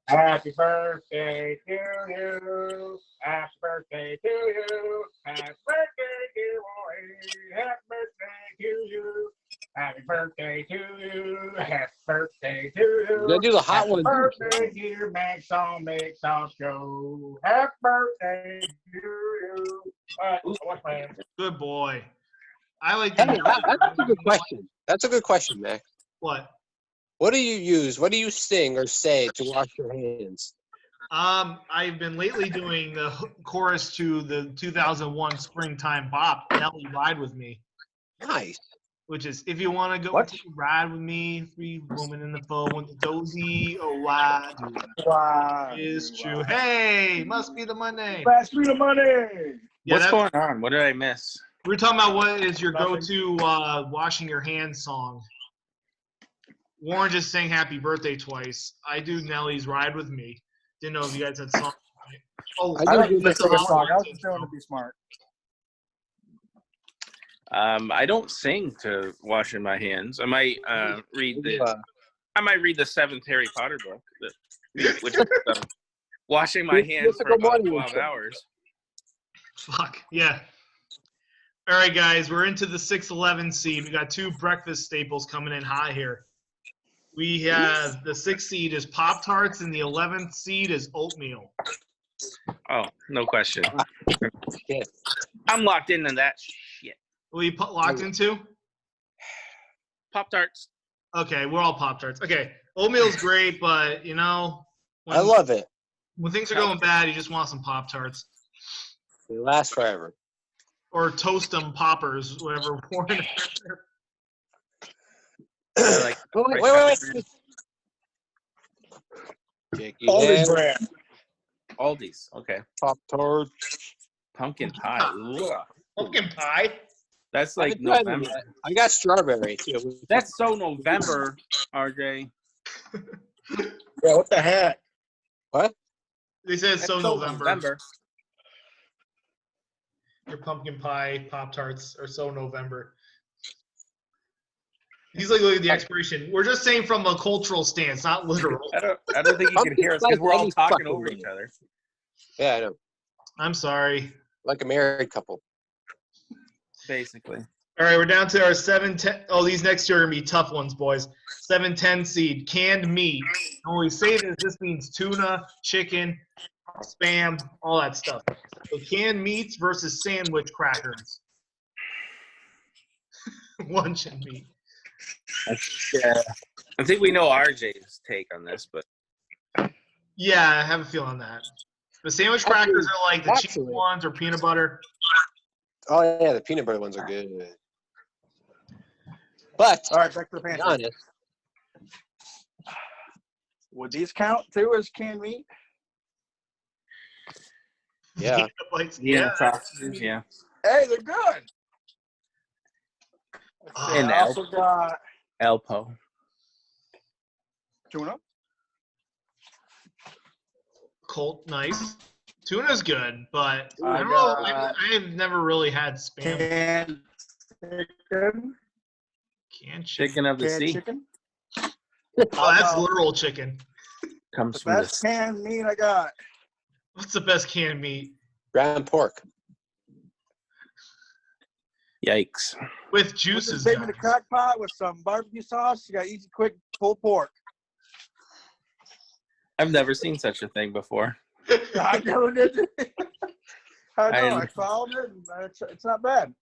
Happy birthday to you. Happy birthday to you. Happy birthday, dear boy. Happy birthday to you. Happy birthday to you. Happy birthday to you. You're gonna do the hot one. Happy birthday, dear Maxon Mixoff Show. Happy birthday to you. What's my answer? Good boy. I like Hey, that's a good question. That's a good question, Max. What? What do you use? What do you sing or say to wash your hands? I've been lately doing the chorus to the 2001 Springtime Bop, Nelly Ride With Me, Nice. which is, if you want to go What? take a ride with me, 3 women in the phone with the dozy, oh, why do Wow. is true. Hey, must be the Monday. Pass me the money. Yeah, What's that's, going on? What did I miss? we were talking about what is your Nothing. go-to washing your hands song. Warren just sang Happy Birthday twice. I do Nelly's Ride With Me. Didn't know if you guys had songs. Oh, I I don't don't do think sing a song. I was just doing to be smart. I don't sing to washing my hands. I might read the 7th Harry Potter book, which is washing my hands for about 12 hours. Fuck, yeah. All right, guys, we're into the 6-11 seed. We got 2 breakfast staples coming in hot here. We have the 6th seed is Pop-Tarts, and the 11th seed is oatmeal. Oh, no question. Yeah. I'm locked into that shit. What are you locked into? Pop-Tarts. Okay, we're all Pop-Tarts. Okay, oatmeal's great, but, when, I love it. when things are going bad, you just want some Pop-Tarts. They last forever. Or toast them poppers, whatever. I like Wait. Jakey Always Ham, brand. Aldi's. Okay. Pop-Tart. Pumpkin pie. Ugh. Pumpkin pie? That's I've like been trying November. that. I got strawberry too. That's so November, RJ. Yeah, what the heck? What? They said That's so November. November. Your pumpkin pie Pop-Tarts are so November. He's like, look at the expiration. We're just saying from a cultural stance, not literal. I don't think you can hear us because we're all talking over each other. Yeah, I know. I'm sorry. Like a married couple. Basically. All right, we're down to our 7-10. Oh, these next two are going to be tough ones, boys. 7-10 seed, canned meat. And when we say this means tuna, chicken, Spam, all that stuff. So canned meats versus sandwich crackers. Luncheon meat. I think we know RJ's take on this, but Yeah, I have a feel on that. The sandwich crackers are like the cheap Actually. ones or peanut butter. Oh yeah, the peanut butter ones are good. But All right, back to the to be pantry. honest, Would these count too as canned meat? yeah. Peanut bites. yeah, sausages, yeah. Hey, they're good. And I also got Elpo. tuna. Colt, nice. Tuna's good, but I I don't know. got- I've never really had Spam. Canned chicken. Canned chicken. Chicken of the Canned sea chicken. Oh, that's literal chicken. comes The from the best canned meat I got. What's the best canned meat? Ground pork. Yikes. With Put juices. the steak in the crock pot with some barbecue sauce. You got easy, quick, pulled pork. I've never seen such a thing before. I never did. I know. I- I found it, and it's not bad.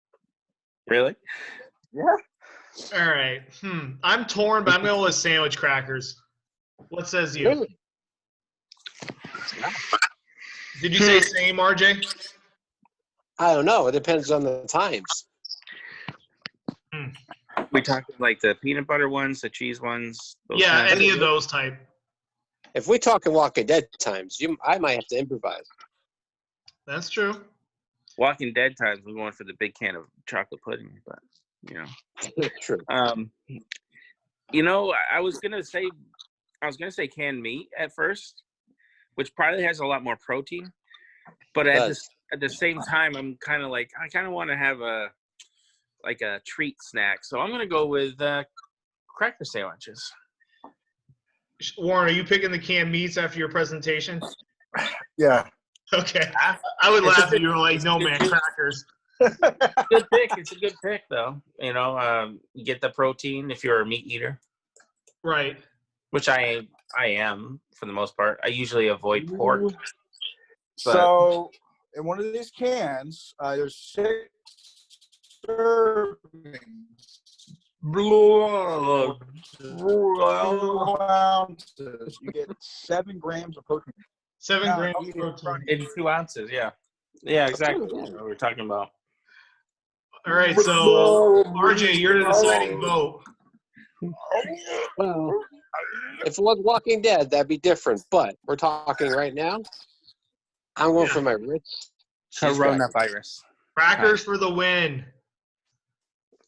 Really? Yeah. All right. I'm torn, but I'm going with sandwich crackers. What says you? Really? Did you say same, RJ? I don't know. It depends on the times. We talking like the peanut butter ones, the cheese ones? Yeah, kinds? any of those type. If we're talking Walking Dead times, I might have to improvise. That's true. Walking Dead times, we're going for the big can of chocolate pudding, but you know. True. You know, I was gonna say canned meat at first, which probably has a lot more protein. But at the same time, I'm kind of like I kind of want to have a treat snack, so I'm gonna go with cracker sandwiches. Warren, are you picking the canned meats after your presentation? Yeah. Okay. I would laugh if you were like, no, man, crackers. Good pick. It's a good pick, though. You know, you get the protein if you're a meat eater, Right. which I am for the most part. I usually avoid pork. So in one of these cans, there's 6 servings. Ounces. You get 7 grams of protein. 7 Now, grams eat of it protein. from- In 2 ounces, yeah. Yeah, exactly. Yeah. That's what we're talking about. All right, so RJ, you're the deciding vote. Well, if it was Walking Dead, that'd be different. But we're talking right now. I'm going for my rich cheese cracker. Coronavirus. Crackers for the win.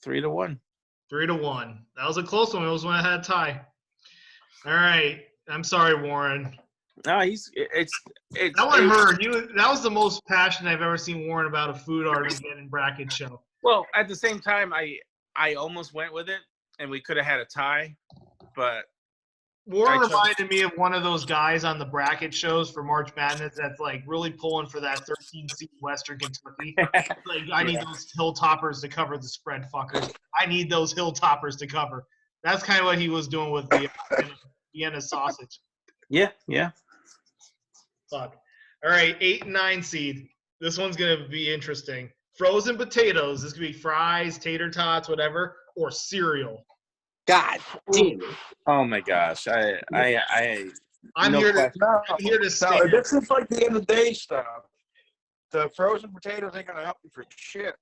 3-1. 3-1. That was a close one. It was when I had a tie. All right. I'm sorry, Warren. No, it's That one hurt. That was the most passion I've ever seen Warren about a food Armageddon bracket show. Well, at the same time, I almost went with it, and we could have had a tie, but Warren reminded me of one of those guys on the bracket shows for March Madness that's like really pulling for that 13-seed Western Kentucky. Like, I need those hill toppers to cover the spread, fuckers. I need those hill toppers to cover. That's kind of what he was doing with the Vienna sausage. yeah. Fuck. All right, 8 and 9 seed. This one's gonna be interesting. Frozen potatoes. This could be fries, tater tots, whatever, or cereal. God damn it. Oh my gosh, I'm No here to question. No, stand. this is like the end of the day stuff. The frozen potatoes ain't gonna help you for shit.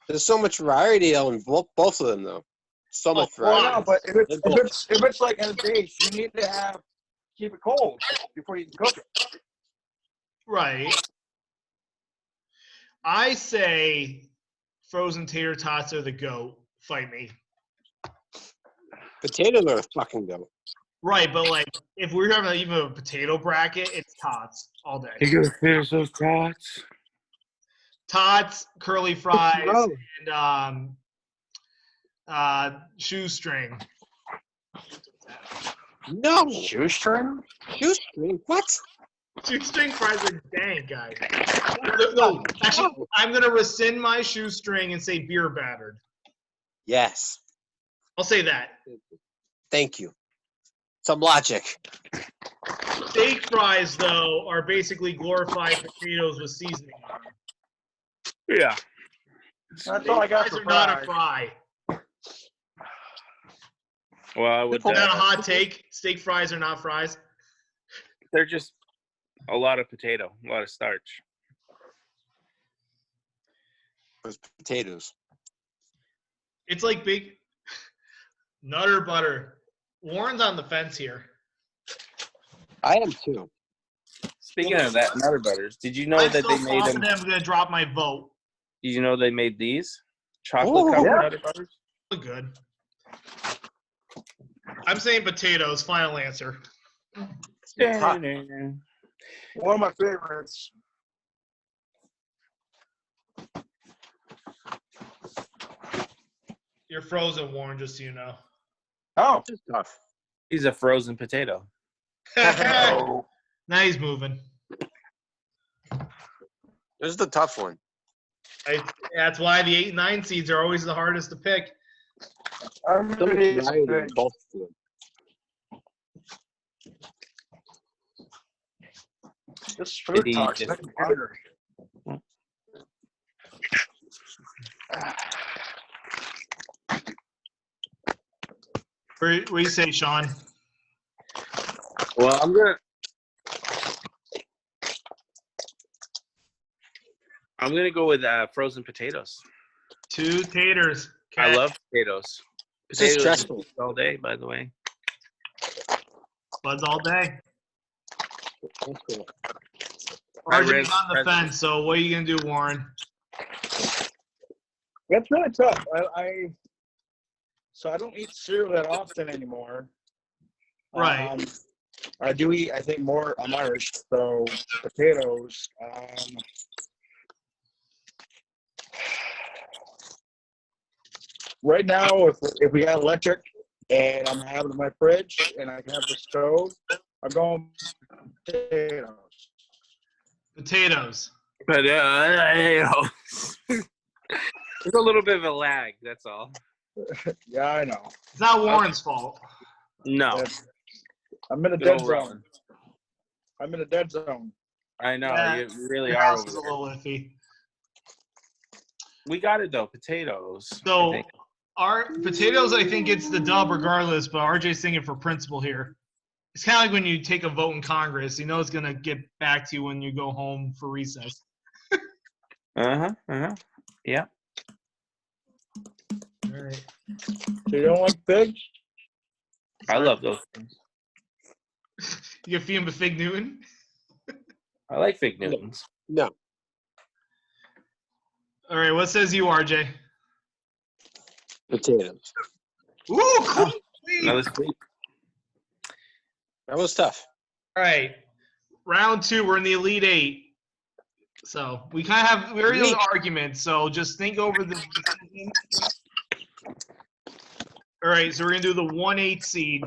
There's so much variety on both of them, though. So much well, I variety. know, but if it's like in a dish, you need to keep it cold before you can cook it. Right. I say frozen tater tots are the GOAT. Fight me. Potatoes are fucking dope. Right, but like if we're having even a potato bracket, it's tots all day. You gotta finish those tots. Tots, curly fries, No. and shoestring. No. Shoestring? Shoestring? What? Shoestring fries are dang, guys. No, actually, I'm gonna rescind my shoestring and say beer battered. Yes. I'll say that. Thank you. Some logic. Steak fries, though, are basically glorified potatoes with seasoning on them. Yeah. That's all I got Fries for are not a fries. fry. Well, I would. Is that a hot take? Steak fries are not fries? They're just a lot of potato, a lot of starch. Those potatoes. It's like big nutter butter. Warren's on the fence here. I am too. Speaking of that, Nutter Butters, did you know I'm that so they made them? confident I'm going to drop my vote. Did you know they made these chocolate covered yeah. Nutter Butters? Look good. I'm saying potatoes. Final answer. Hot. One of my favorites. You're frozen, Warren, just so you know. Oh. It's tough. He's a frozen potato. Now he's moving. This is the tough one. That's why the 8 and 9 seeds are always the hardest to pick. I'm Some ready to variety pick. of both good. This food Did he talk's just- making me hungry. What do you say, Shawn? Well, I'm gonna go with frozen potatoes. 2 taters. I Okay. love potatoes. This is Potatoes stressful. all day, by the way. Buds all day. That's cool. I RJ's read- on the fence, so what are you going to do, Warren? That's really tough. So I don't eat cereal that often anymore. Right. I do eat, I think, more. I'm Irish, so potatoes. Right now, if we got electric and I'm having my fridge and I can have the stove, I'm going potatoes. Potatoes. But there's a little bit of a lag. That's all. Yeah, I know. It's not Warren's fault. No, I'm in a Good dead old zone. Robin. I'm in a dead zone. I know Yeah, you really Your are house over is a there. little iffy. We got it though. Potatoes. I So think. our potatoes, I think it's the dub regardless, but RJ's thinking for principle here. It's kind of like when you take a vote in Congress. You know it's going to get back to you when you go home for recess. Yeah. All right. So you don't like figs? I love those things. You feed him a Fig Newton? I like fig Newtons. No. All right, what says you, RJ? Potatoes. Ooh, clean sweep. Another sweet. That was tough. All right, round 2. We're in the Elite 8. So we kind of have, we already know the argument, so just think over the decision. All right, so we're going to do the 1-8 seed.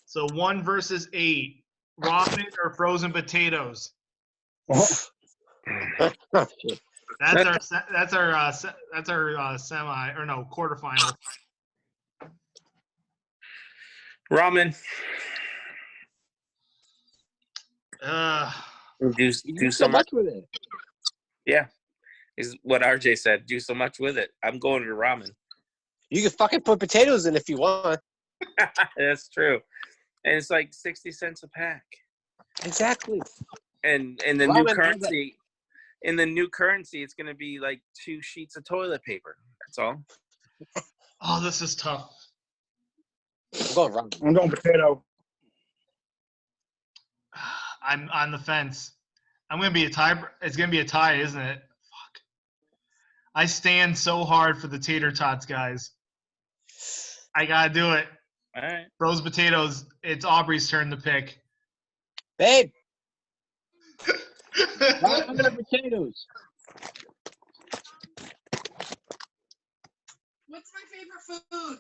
So 1 versus 8. Ramen or frozen potatoes? That's our semi or no quarterfinal. Ramen. Do You so do so much. much with it. Yeah, is what RJ said. Do so much with it. I'm going to ramen. You can fucking put potatoes in if you want. That's true, and it's like 60 cents a pack. Exactly. And the Ramen, new all currency, in the new currency, it's going to be like 2 sheets of toilet paper. That's all. Oh, this is tough. I'm going ramen. I'm going potato. I'm on the fence. I'm gonna be a tie. It's gonna be a tie, isn't it? Fuck. I stand so hard for the tater tots, guys. I gotta do it. All right. Frozen potatoes. It's Aubrey's turn to pick. Babe, ramen or potatoes? What's my favorite food?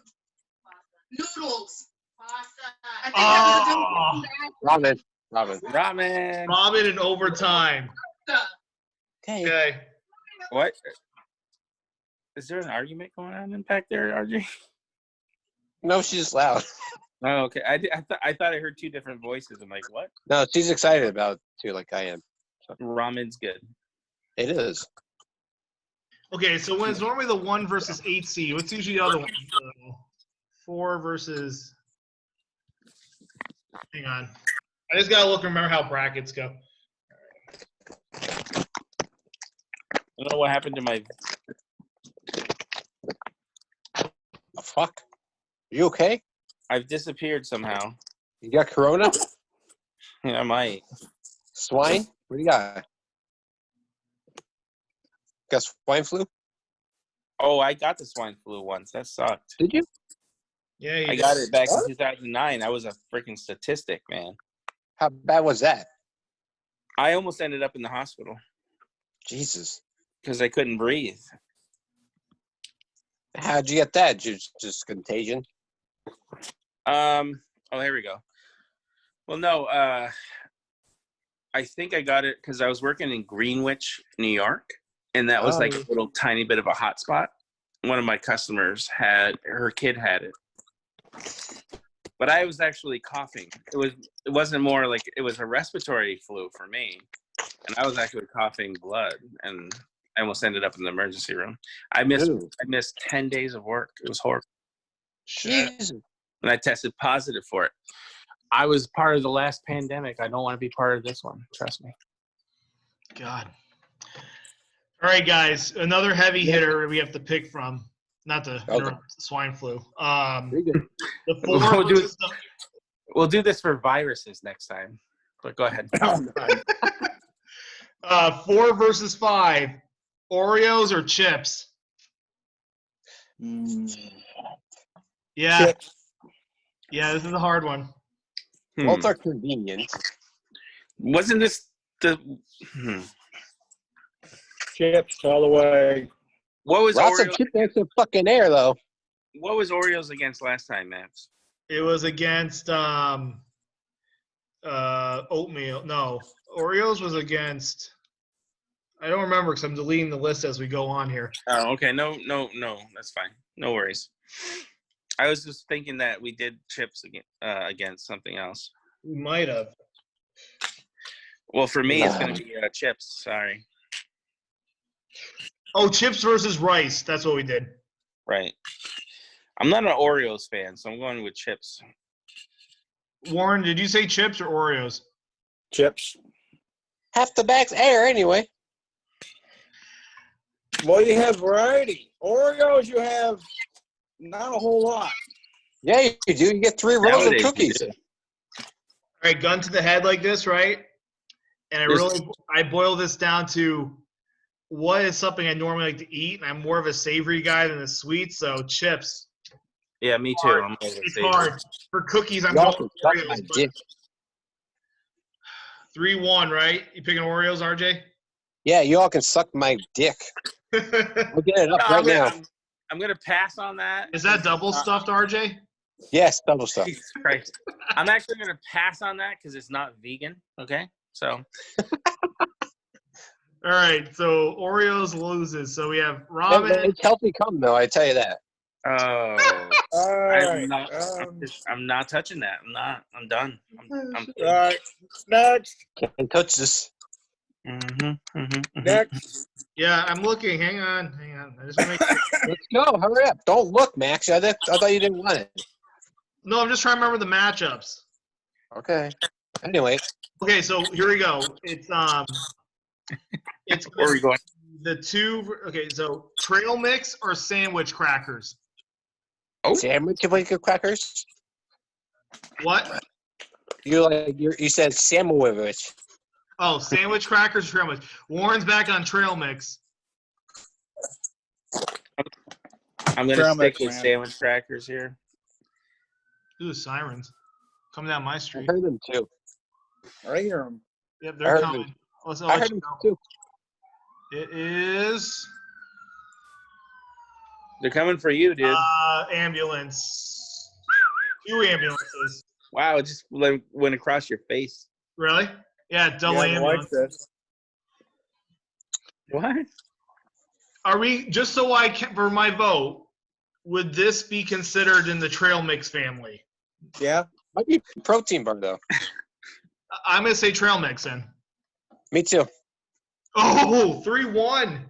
Noodles. Pasta. I think Oh. Ramen. Ramen. Ramen. Robin in overtime. Okay. Okay. What? Is there an argument going on in back there, RJ? No, she's just loud. Oh, okay. I thought I heard 2 different voices. I'm like, what? No, she's excited about it too, like I am. Ramen's good. It is. Okay, so when it's normally the 1 versus 8 seed, what's usually the other one? 4 versus. Hang on. I just gotta remember how brackets go. I don't know what happened to my. Oh, fuck. You okay? I've disappeared somehow. You got corona? Yeah, I might. Swine? What do you got? Got swine flu? Oh, I got the swine flu once. That sucked. Did you? Yeah, I got it back in 2009. I was a freaking statistic, man. How bad was that? I almost ended up in the hospital Jesus. because I couldn't breathe. How'd you get that? Just contagion? Oh, here we go. Well, no. I think I got it because I was working in Greenwich, New York, and that was like a little tiny bit of a hot spot. One of my customers her kid had it, but I was actually coughing. It wasn't more like it was a respiratory flu for me, and I was actually coughing blood, and I almost ended up in the emergency room. I missed 10 days of work. It was horrible. Jesus. And I tested positive for it. I was part of the last pandemic. I don't want to be part of this one. Trust me. God. All right, guys. Another heavy hitter we have to pick from. Not to interrupt the swine flu. The four We'll do this for viruses next time. But go ahead. 4 versus 5. Oreos or chips? Yeah. Chips. Yeah, this is a hard one. Both are convenient. Wasn't this the Chips all the way. what was Lots Oreos? of chips in the fucking air, though. What was Oreos against last time, Max? It was against oatmeal. No, Oreos was against. I don't remember because I'm deleting the list as we go on here. Oh, okay. No, that's fine. No worries. I was just thinking that we did chips against something else. We might have. Well, for me, it's going to be chips. Sorry. Oh, chips versus rice. That's what we did. Right. I'm not an Oreos fan, so I'm going with chips. Warren, did you say chips or Oreos? Chips. Half the bag's air, anyway. Well, you have variety. Oreos, you have not a whole lot. Yeah, you do. You get 3 rows of Nowadays, cookies. All right, gun to the head like this, right? And I boil this down to what is something I normally like to eat, and I'm more of a savory guy than a sweet, so chips. Yeah, me too. It's hard. For cookies, I'm going with Oreos. 3-1, right? You picking Oreos, RJ? Yeah, you all can suck my dick. We'll get it up right now. I'm going to pass on that. Is that double stuffed, RJ? Yes, double stuff. Jesus Christ. I'm actually going to pass on that because it's not vegan. Okay, so. All right, so Oreos loses. So we have ramen. It's healthy cum, though, I tell you that. Oh. All right. I'm not touching that. I'm done. I'm all right. Next. Can't touch this. Next. Yeah, I'm looking. Hang on. I just want to make Let's go. Hurry up. Don't look, Max. I thought you didn't want it. No, I'm just trying to remember the matchups. Okay. Anyway. Okay, so here we go. It's Where are we going? the two. Okay, so trail mix or sandwich crackers? Oh. Sandwich with crackers? What? You said sandwich. Oh, sandwich crackers or trail mix. Warren's back on trail mix. I'm going to stick with sandwich crackers here. Ooh, sirens. Coming down my I street. heard them, too. I hear them. Yep, they're coming. I heard them, too. It is... They're coming for you, dude. Ambulance. 2 ambulances. Wow, it just went across your face. Really? Yeah, double ambulance. Like this. What? Are we, just so I can, for my vote, would this be considered in the trail mix family? Yeah. Might be protein bar, though. I'm going to say trail mix then. Me too. Oh, 3-1.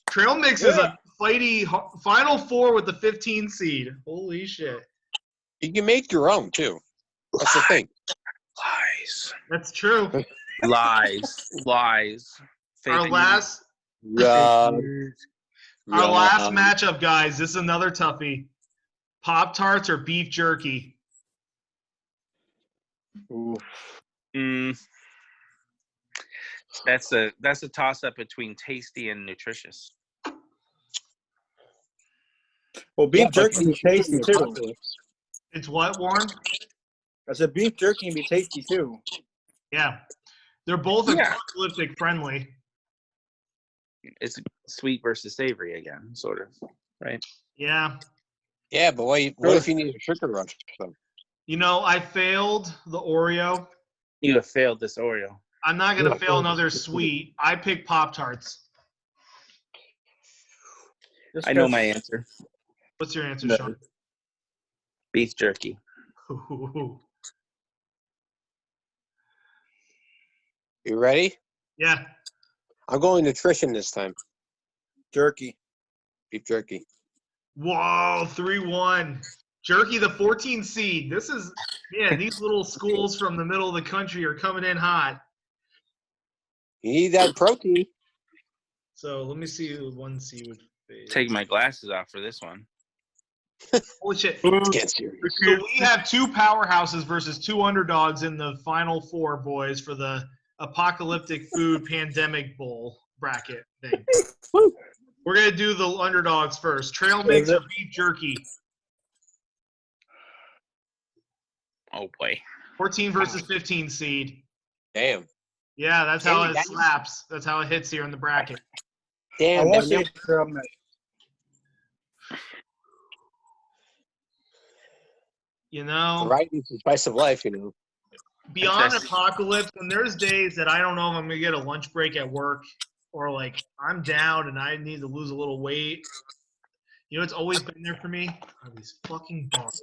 Trail mix is a fighty Final Four with the 15 seed. Holy shit. You can make your own, too. That's the thing. Lies. That's true. Lies. Our last matchup, guys. This is another toughie. Pop-Tarts or beef jerky? Ooh. That's a toss-up between tasty and nutritious. Well, beef jerky can be tasty too. It's what, Warren? I said beef jerky can be tasty too. Yeah. They're both apocalyptic friendly. It's sweet versus savory again, sort of, right? Yeah. Yeah, but what if you need a sugar rush? So. You know, I failed the Oreo. You have failed this Oreo. I'm not gonna fail another sweet. I pick Pop-Tarts. I know my answer. What's your answer, No. Shawn? Beef jerky. You ready? Yeah. I'm going nutrition this time. Jerky. Beef jerky. Whoa, 3-1. Jerky, the 14 seed. This is, man, these little schools from the middle of the country are coming in hot. You need that protein. So let me see who 1 seed would be. Take my glasses off for this one. Holy shit. It's getting serious. So we have 2 powerhouses versus 2 underdogs in the final 4, boys, for the apocalyptic food pandemic bowl bracket thing. We're going to do the underdogs first. Trail mix or beef jerky? Oh, boy. 14 versus 15 seed. Damn. Yeah, that's how Hey, it guys. slaps. That's how it hits here in the bracket. I Damn. want to Daniel. see a trail mix. You know, Right, it's the spice of life, you know. beyond That's- apocalypse, when there's days that I don't know if I'm going to get a lunch break at work or like I'm down and I need to lose a little weight, you know what's always been there for me? Are these fucking bars.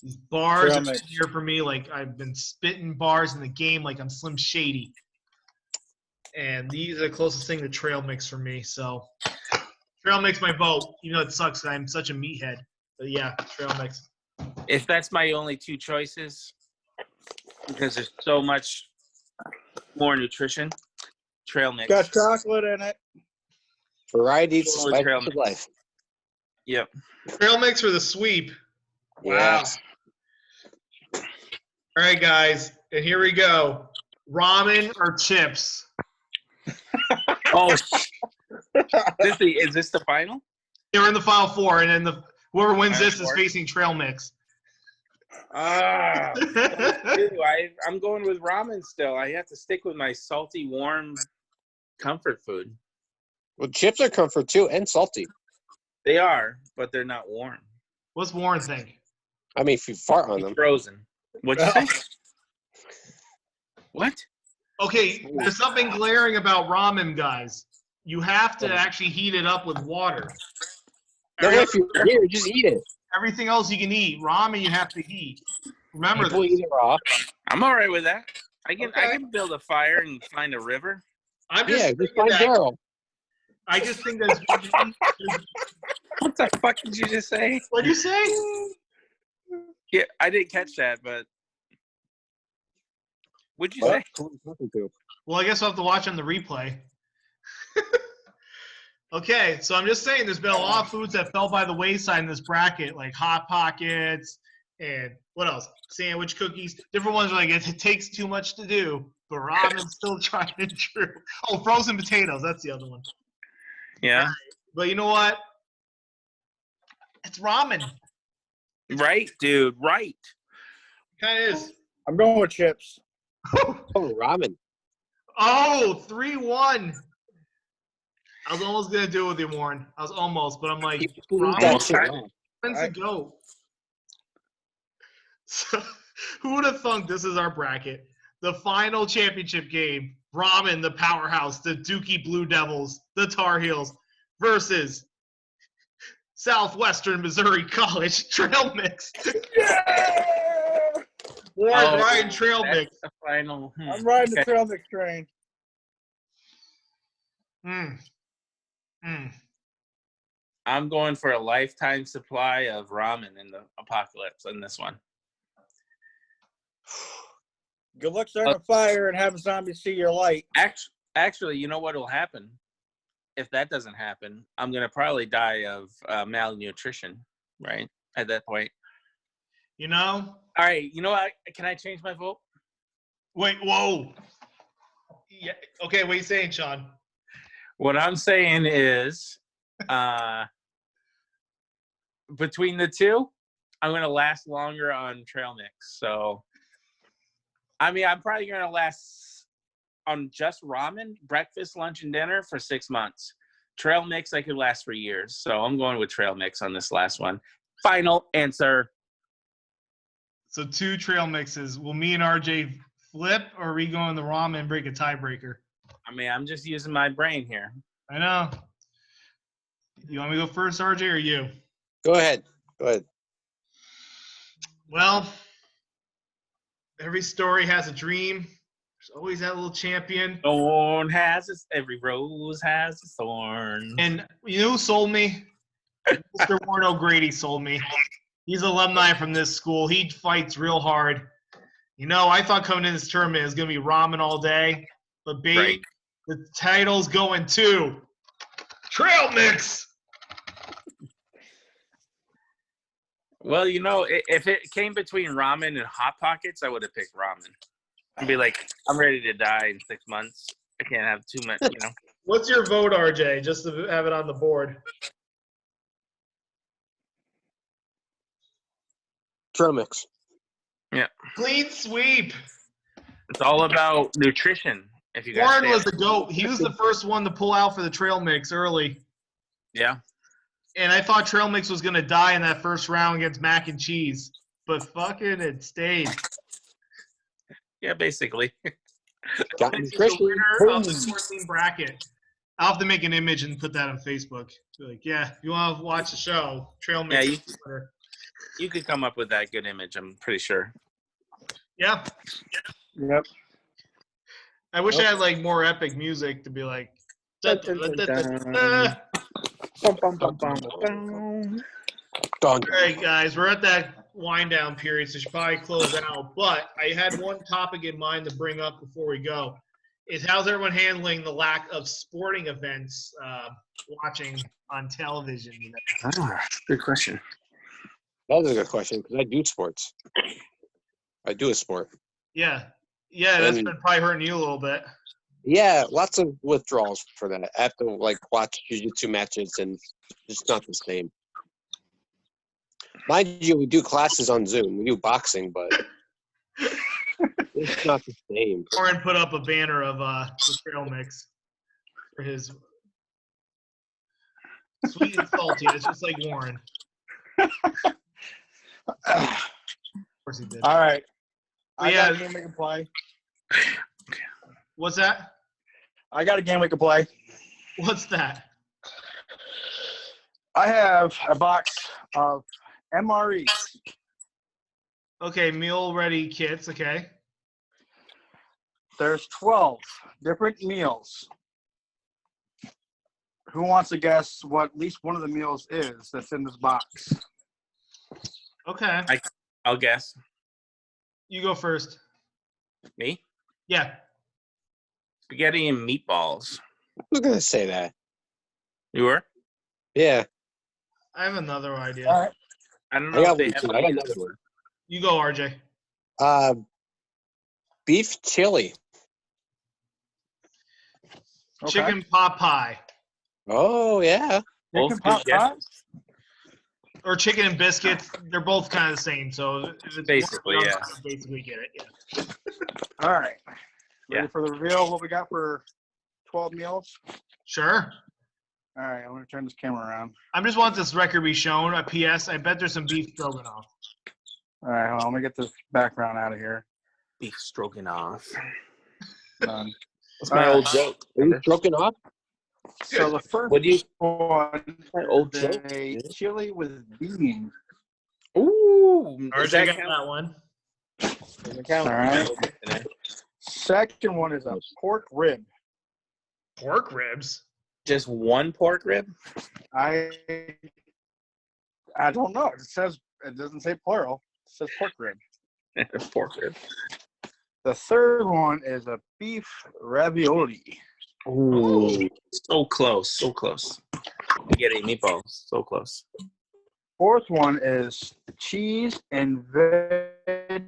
These bars Trail have been mix. here for me. Like I've been spitting bars in the game like I'm Slim Shady. And these are the closest thing to trail mix for me. So trail mix my vote. You know it sucks 'cause I'm such a meathead. But yeah, trail mix. If that's my only 2 choices, because there's so much more nutrition, trail mix. Got chocolate in it. Variety, it's the Totally spice trail of mix. life. Yep. Trail mix for the sweep. Wow. Yes. All right, guys. And here we go. Ramen or chips? Oh, is this the final? They're in the final 4, and then whoever wins Final this is 4? facing trail mix. Ah, I'm going with ramen still. I have to stick with my salty, warm comfort food. Well, chips are comfort too, and salty. They are, but they're not warm. What's Warren think? I mean, if you fart on them. Frozen. What'd you say? What? Okay, there's something glaring about ramen, guys. You have to actually heat it up with water. No, if you're here, just eat it. Everything else you can eat. Ramen you have to heat. Remember People this. eat it raw. I'm all right with that. I Okay. can build a fire and find a river. I'm just Yeah, thinking just find that, Daryl. I just think that's What the fuck did you just say? What'd you say? Yeah, I didn't catch that, but what'd you What? say? Well, I guess I'll have to watch on the replay. Okay, so I'm just saying there's been a lot of foods that fell by the wayside in this bracket, like Hot Pockets and what else? Sandwich cookies. Different ones are like, it takes too much to do, but ramen's still tried and true. Oh, frozen potatoes. That's the other one. Yeah. But you know what? It's ramen. Right, dude. Right. Kind of is. I'm going with chips. Oh, ramen. Oh, 3-1. I was almost going to do it with you, Warren. I was almost, but I'm like, People eat that ramen, shit raw. ramen's a go. So, who would have thunk this is our bracket? The final championship game, ramen, the powerhouse, the Dookie Blue Devils, the Tar Heels, versus Southwestern Missouri College Trail Mix. Warren, Oh, Ryan, Trail that's Mix. the final. I'm riding the Okay. trail mix train. I'm going for a lifetime supply of ramen in the apocalypse in this one. Good luck starting a fire and having zombies see your light. Actually, you know what will happen? If that doesn't happen, I'm going to probably die of malnutrition, right? At that point. You know? All right, you know what? Can I change my vote? Wait, whoa. Yeah. Okay, what are you saying, Shawn? What I'm saying is, between the two, I'm going to last longer on trail mix. So, I mean, I'm probably going to last on just ramen, breakfast, lunch, and dinner for 6 months. Trail mix, I could last for years. So I'm going with trail mix on this last one. Final answer. So 2 trail mixes. Will me and RJ flip, or are we going the ramen and break a tiebreaker? I mean, I'm just using my brain here. I know. You want me to go first, RJ, or you? Go ahead. Go ahead. Well, every story has a dream. There's always that little champion. Every rose has a thorn. And you know who sold me? Mr. Warren O'Grady sold me. He's alumni from this school. He fights real hard. You know, I thought coming in this tournament it was going to be ramen all day. But, baby, Right. the title's going to Trail Mix. Well, you know, if it came between ramen and Hot Pockets, I would have picked ramen. I'd be like, I'm ready to die in 6 months. I can't have too much, you know. What's your vote, RJ, just to have it on the board? Trail mix. Yeah. Clean sweep. It's all about nutrition. If you guys Warren say was it. the GOAT. He was the first one to pull out for the trail mix early. Yeah. And I thought trail mix was going to die in that first round against mac and cheese. But fucking it stayed. Yeah, basically. Got This is nutrition. the winner of the Boom. 14 bracket. I'll have to make an image and put that on Facebook. Be like, yeah, if you want to watch the show, trail mix Yeah, is the winner. You could come up with that good image, I'm pretty sure. Yeah. Yep. I wish I had like more epic music to be like. Dun, dun, dun, dun. Bum, bum, bum, bum, bum. Done. All right, guys, we're at that wind down period, so we should probably close out. But I had one topic in mind to bring up before we go. Is how's everyone handling the lack of sporting events watching on television? You know? Ah, good question. That is a good question because I do sports. I do a sport. Yeah, that's And- been probably hurting you a little bit. Yeah, lots of withdrawals for that. I have to like watch jiu-jitsu matches and it's not the same. Mind you, we do classes on Zoom. We do boxing, but it's not the same. Warren put up a banner of the trail mix for his sweet and salty. It's just like Warren. Of course he did. All right. I Yeah. got a game we can play. What's that? I got a game we can play. What's that? I have a box of MREs. Okay, meal ready kits. Okay. There's 12 different meals. Who wants to guess what at least one of the meals is that's in this box? Okay. I'll guess. You go first. Me? Yeah. Spaghetti and meatballs. I was gonna say that. You were? Yeah, I have another idea. All right. I don't I know got if they one have too. I got these. another one. You go, RJ. Beef chili. Okay. Chicken pot pie. Oh yeah. Both Chicken good pot pie? guesses. Or chicken and biscuits. They're both kind of the same. So if it's Basically, one, yeah. you basically get it. Yeah. All right. Ready Yeah. for the reveal? What we got for 12 meals? Sure. All right. I'm going to turn this camera around. I just want this record to be shown. A PS. I bet there's some beef stroganoff. All right. Hold on. Let me get this background out of here. Beef stroganoff. Done. That's my All old right. joke. Are you broken off? So the first What do you? one My old is joke. a chili with beans. Ooh. Does RJ that got count? that one. Does it count? All right. Second one is a pork rib. Pork ribs. Just one pork rib? I don't know. It doesn't say plural. It says pork rib. Pork rib. The third one is a beef ravioli. Ooh. So close. So close. Spaghetti meatballs. So close. Fourth one is cheese and veggie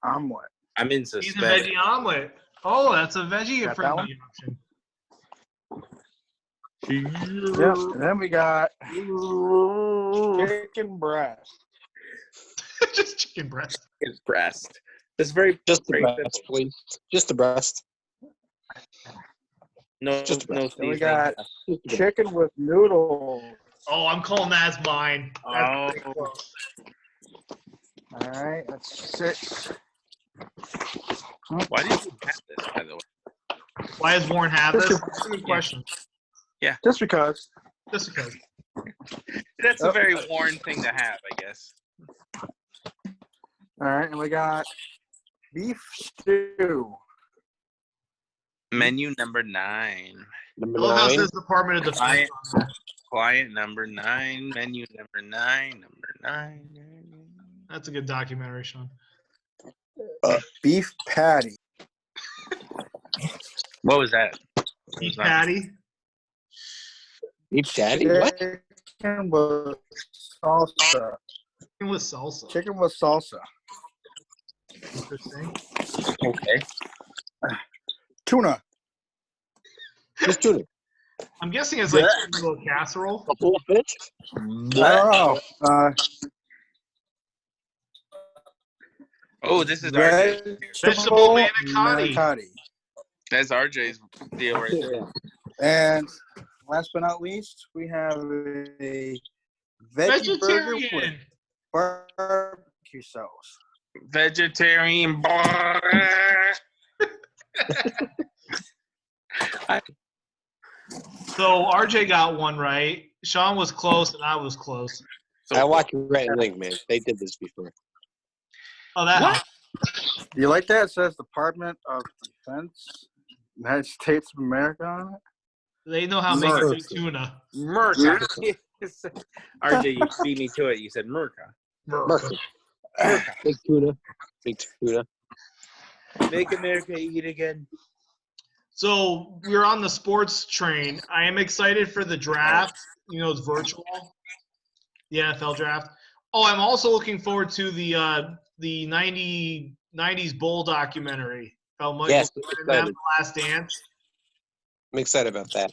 omelet. I'm into He's a spaghetti. veggie omelet. Oh, that's a veggie Got that friendly option. Yep. And then we got chicken breast. Just chicken breast. His breast. It's very Just the very breast, please. Just the breast. no Just no Then we seasoning. got chicken with noodles. Oh, I'm calling that as mine. That's Oh. pretty close. All right, that's 6. Why did you have this, by the way? Why does Warren have this? That's a good question. Just because. Just because. That's a very Warren thing to have, I guess. All right, and we got beef stew. Menu number 9. Number I love how it 9. says Department of Defense on there. Client number 9. Menu number 9. Number 9. That's a good documentary, Sean. Beef patty. What was that? Beef patty. Beef daddy? What? Chicken with salsa. Chicken with salsa. Chicken with salsa. Interesting. Okay. Tuna. Just tuna. I'm guessing it's like a little casserole. A full fish? I don't know. Oh, this is RJ. Vegetable manicotti. That's RJ's deal right there. Yeah. And last but not least, we have a veggie burger with Vegetarian. barbecue sauce. Vegetarian. So RJ got one right. Shawn was close, and I was close. I watch Red and Link, man. They did this before. Oh, that What? helps. You like that? It says Department of Defense, United States of America on it. They know how to make a good tuna. Merca. RJ, you beat me to it. You said Merca. Mercer. Big tuna. Big tuna. Make America eat again. So we're on the sports train. I am excited for the draft. You know, it's virtual. The NFL draft. Oh, I'm also looking forward to the 90s Bull documentary about Michael Yes, Jordan, The Last Dance. I'm excited about that.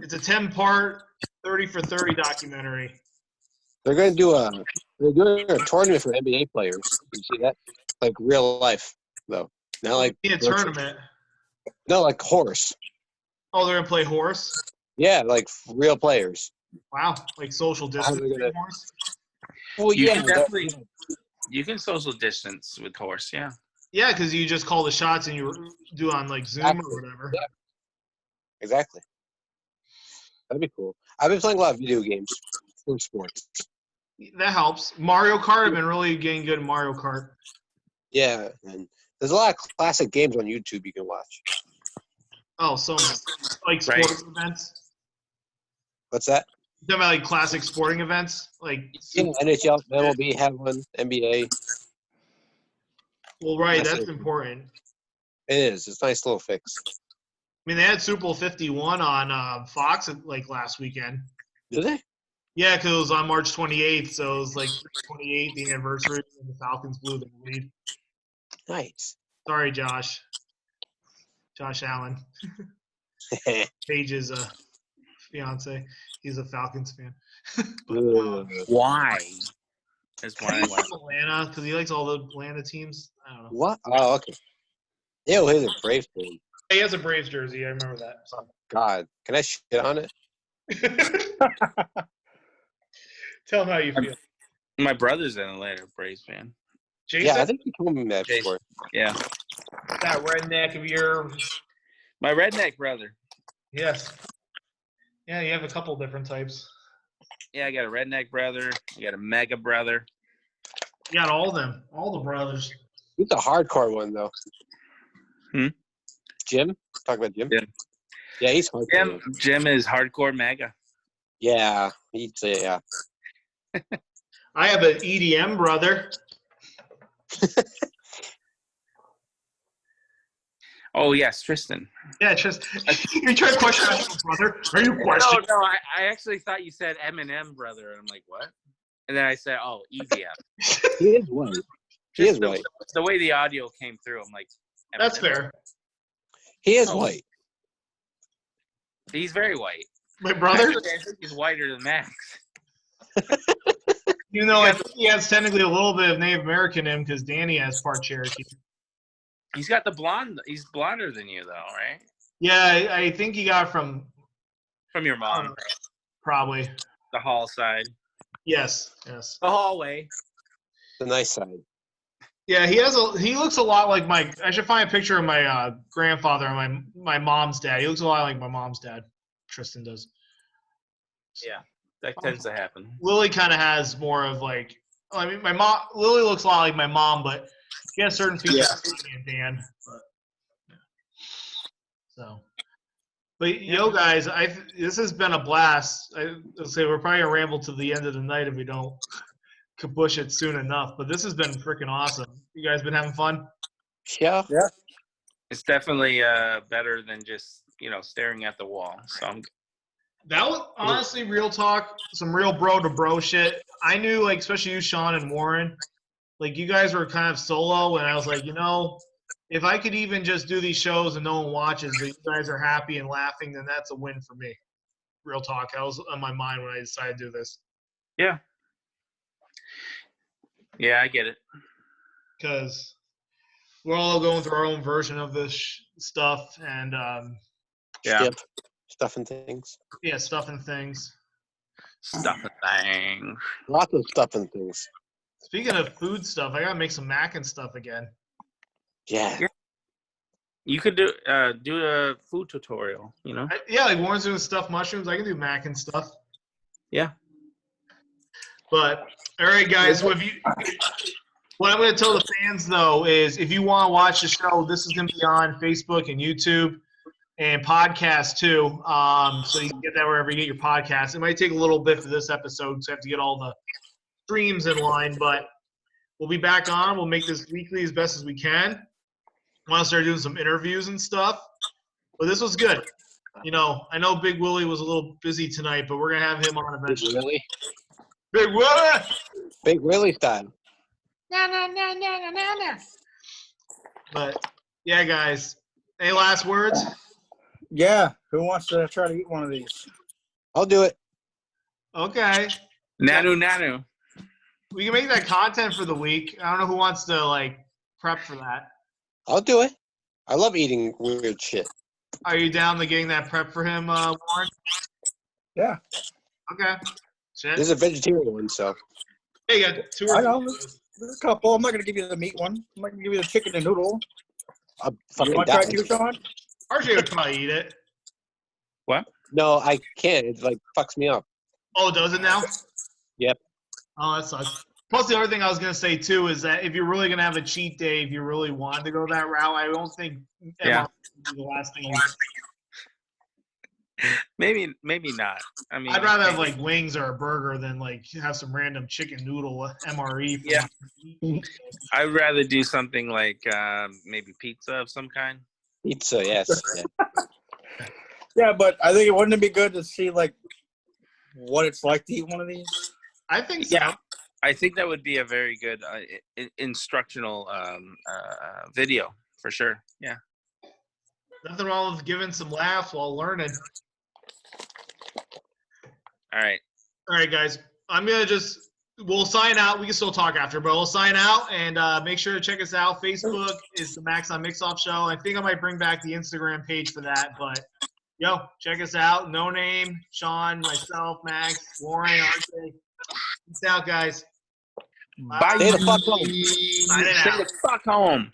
It's a 10-part 30 for 30 documentary. They're doing a tournament for NBA players. You see that? Like real life, though. Not like In a tournament. No, like horse. Oh, they're gonna play horse. Yeah, like real players. Wow, like social How are they distancing gonna- horse. Well, You yeah, can definitely. You can social distance with horse, yeah. Yeah, because you just call the shots and you do on like Zoom or whatever. Yeah. Exactly. That'd be cool. I've been playing a lot of video games for sports. That helps. Mario Kart, I've been really getting good at Mario Kart. Yeah, and there's a lot of classic games on YouTube you can watch. Oh, so much. Like Right. sporting events. What's that? You talking about like classic sporting events? Like, Yeah, NHL, MLB have one, NBA. well, right, That's that's it. important. It is. It's a nice little fix. I mean, they had Super Bowl 51 on Fox like last weekend. Do they? Yeah, because it was on March 28th, so it was like 28th, the anniversary, and the Falcons blew the lead. Nice. Sorry, Josh. Josh Allen. Paige's fiance. He's a Falcons fan. But, Why? That's he why I likes went. Atlanta because he likes all the Atlanta teams. I don't know. What? Oh, okay. Ew, here's a Braves fan. He has a Braves jersey. I remember that. God, can I shit on it? Tell him how you feel. My brother's an Atlanta Braves fan. Jason, Yeah, I think you told me that Jason. before. Yeah. that redneck of yours. My redneck brother. Yes. Yeah, you have a couple different types. Yeah, I got a redneck brother. I got a mega brother. You got all of them. All the brothers. He's a hardcore one, though. Jim? Talk about Jim? Jim. Yeah, he's hardcore. Jim is hardcore mega. Yeah, he'd say, yeah. I have an EDM brother. Oh, yes, Tristan. Yeah, just you try to question my brother. Are you questioning? No, I actually thought you said Eminem brother, and I'm like, what? And then I said, oh, EDM. He is white. He is white. The way the audio came through, I'm like, Eminem. That's fair. He is Oh. white. He's very white. My brother, Actually, I think he's whiter than Max. you know, I think he has technically a little bit of Native American in him because Danny has part Cherokee. He's got the blonde. He's blonder than you, though, right? Yeah, I think he got it from From your mom, probably. the hall side, Yes, yes. the hallway. the nice side. Yeah, he looks a lot like my. I should find a picture of my grandfather and my mom's dad. He looks a lot like my mom's dad. Tristan does. Yeah, that tends to happen. Lily kind of has more of like. I mean, my mom. Lily looks a lot like my mom, but she has certain features like Dan. But yeah. So, but yo, guys, this has been a blast. I'll say we're probably gonna ramble to the end of the night if we don't kabush it soon enough. But this has been freaking awesome. You guys been having fun? Yeah. Yeah. It's definitely better than just staring at the wall. So That was honestly real talk, some real bro to bro shit. I knew, like, especially you, Shawn and Warren, like you guys were kind of solo, and I was like, if I could even just do these shows and no one watches, but you guys are happy and laughing, then that's a win for me. Real talk. That was on my mind when I decided to do this. yeah, I get it. Because we're all going through our own version of this stuff, and Yeah, Stuff and things. yeah, stuff and things. Stuff and things. Lots of stuff and things. Speaking of food stuff, I gotta make some mac and stuff again. Yeah. You could do a food tutorial. Yeah, like Warren's doing stuffed mushrooms. I can do mac and stuff. Yeah. But all right, guys. What I'm going to tell the fans though is, if you want to watch the show, this is going to be on Facebook and YouTube and podcast too. So you can get that wherever you get your podcasts. It might take a little bit for this episode, so I have to get all the streams in line. But we'll be back on. We'll make this weekly as best as we can. I want to start doing some interviews and stuff. But this was good. I know Big Willie was a little busy tonight, but we're going to have him on eventually. Really? Big Willie! Big Willie style. But, yeah, guys. Any last words? Yeah. Who wants to try to eat one of these? I'll do it. Okay. Nanu. We can make that content for the week. I don't know who wants to, like, prep for that. I'll do it. I love eating weird shit. Are you down to getting that prep for him, Warren? Yeah. Okay. Shit. There's a vegetarian one, so. Hey, you got two or I know. There's a couple. I'm not going to give you the meat one. I'm not going to give you the chicken and noodle. I'll You fucking want to try die. it too, Shawn? RJ would probably eat it. What? No, I can't. It like fucks me up. Oh, does it now? Yep. Oh, that sucks. Plus, the other thing I was going to say, too, is that if you're really going to have a cheat day, if you really wanted to go that route, I don't think Yeah. MRE would be the last thing. Maybe not. I mean, I'd rather have, like, wings or a burger than, like, have some random chicken noodle MRE. Yeah. I'd rather do something like maybe pizza of some kind. Pizza, yes. Yeah. Yeah, but I think it wouldn't it be good to see, like, what it's like to eat one of these? I think so. Yeah. I think that would be a very good instructional video for sure. Yeah. Nothing wrong with giving some laughs while learning. All right. All right, guys. I'm going to we'll sign out. We can still talk after, but we'll sign out and make sure to check us out. Facebook is the Maxon Mixoff Show. I think I might bring back the Instagram page for that, but check us out. No Name, Shawn, myself, Max, Warren, RJ. Peace out, guys. Bye. Stay the fuck home. Signing Stay out. the fuck home.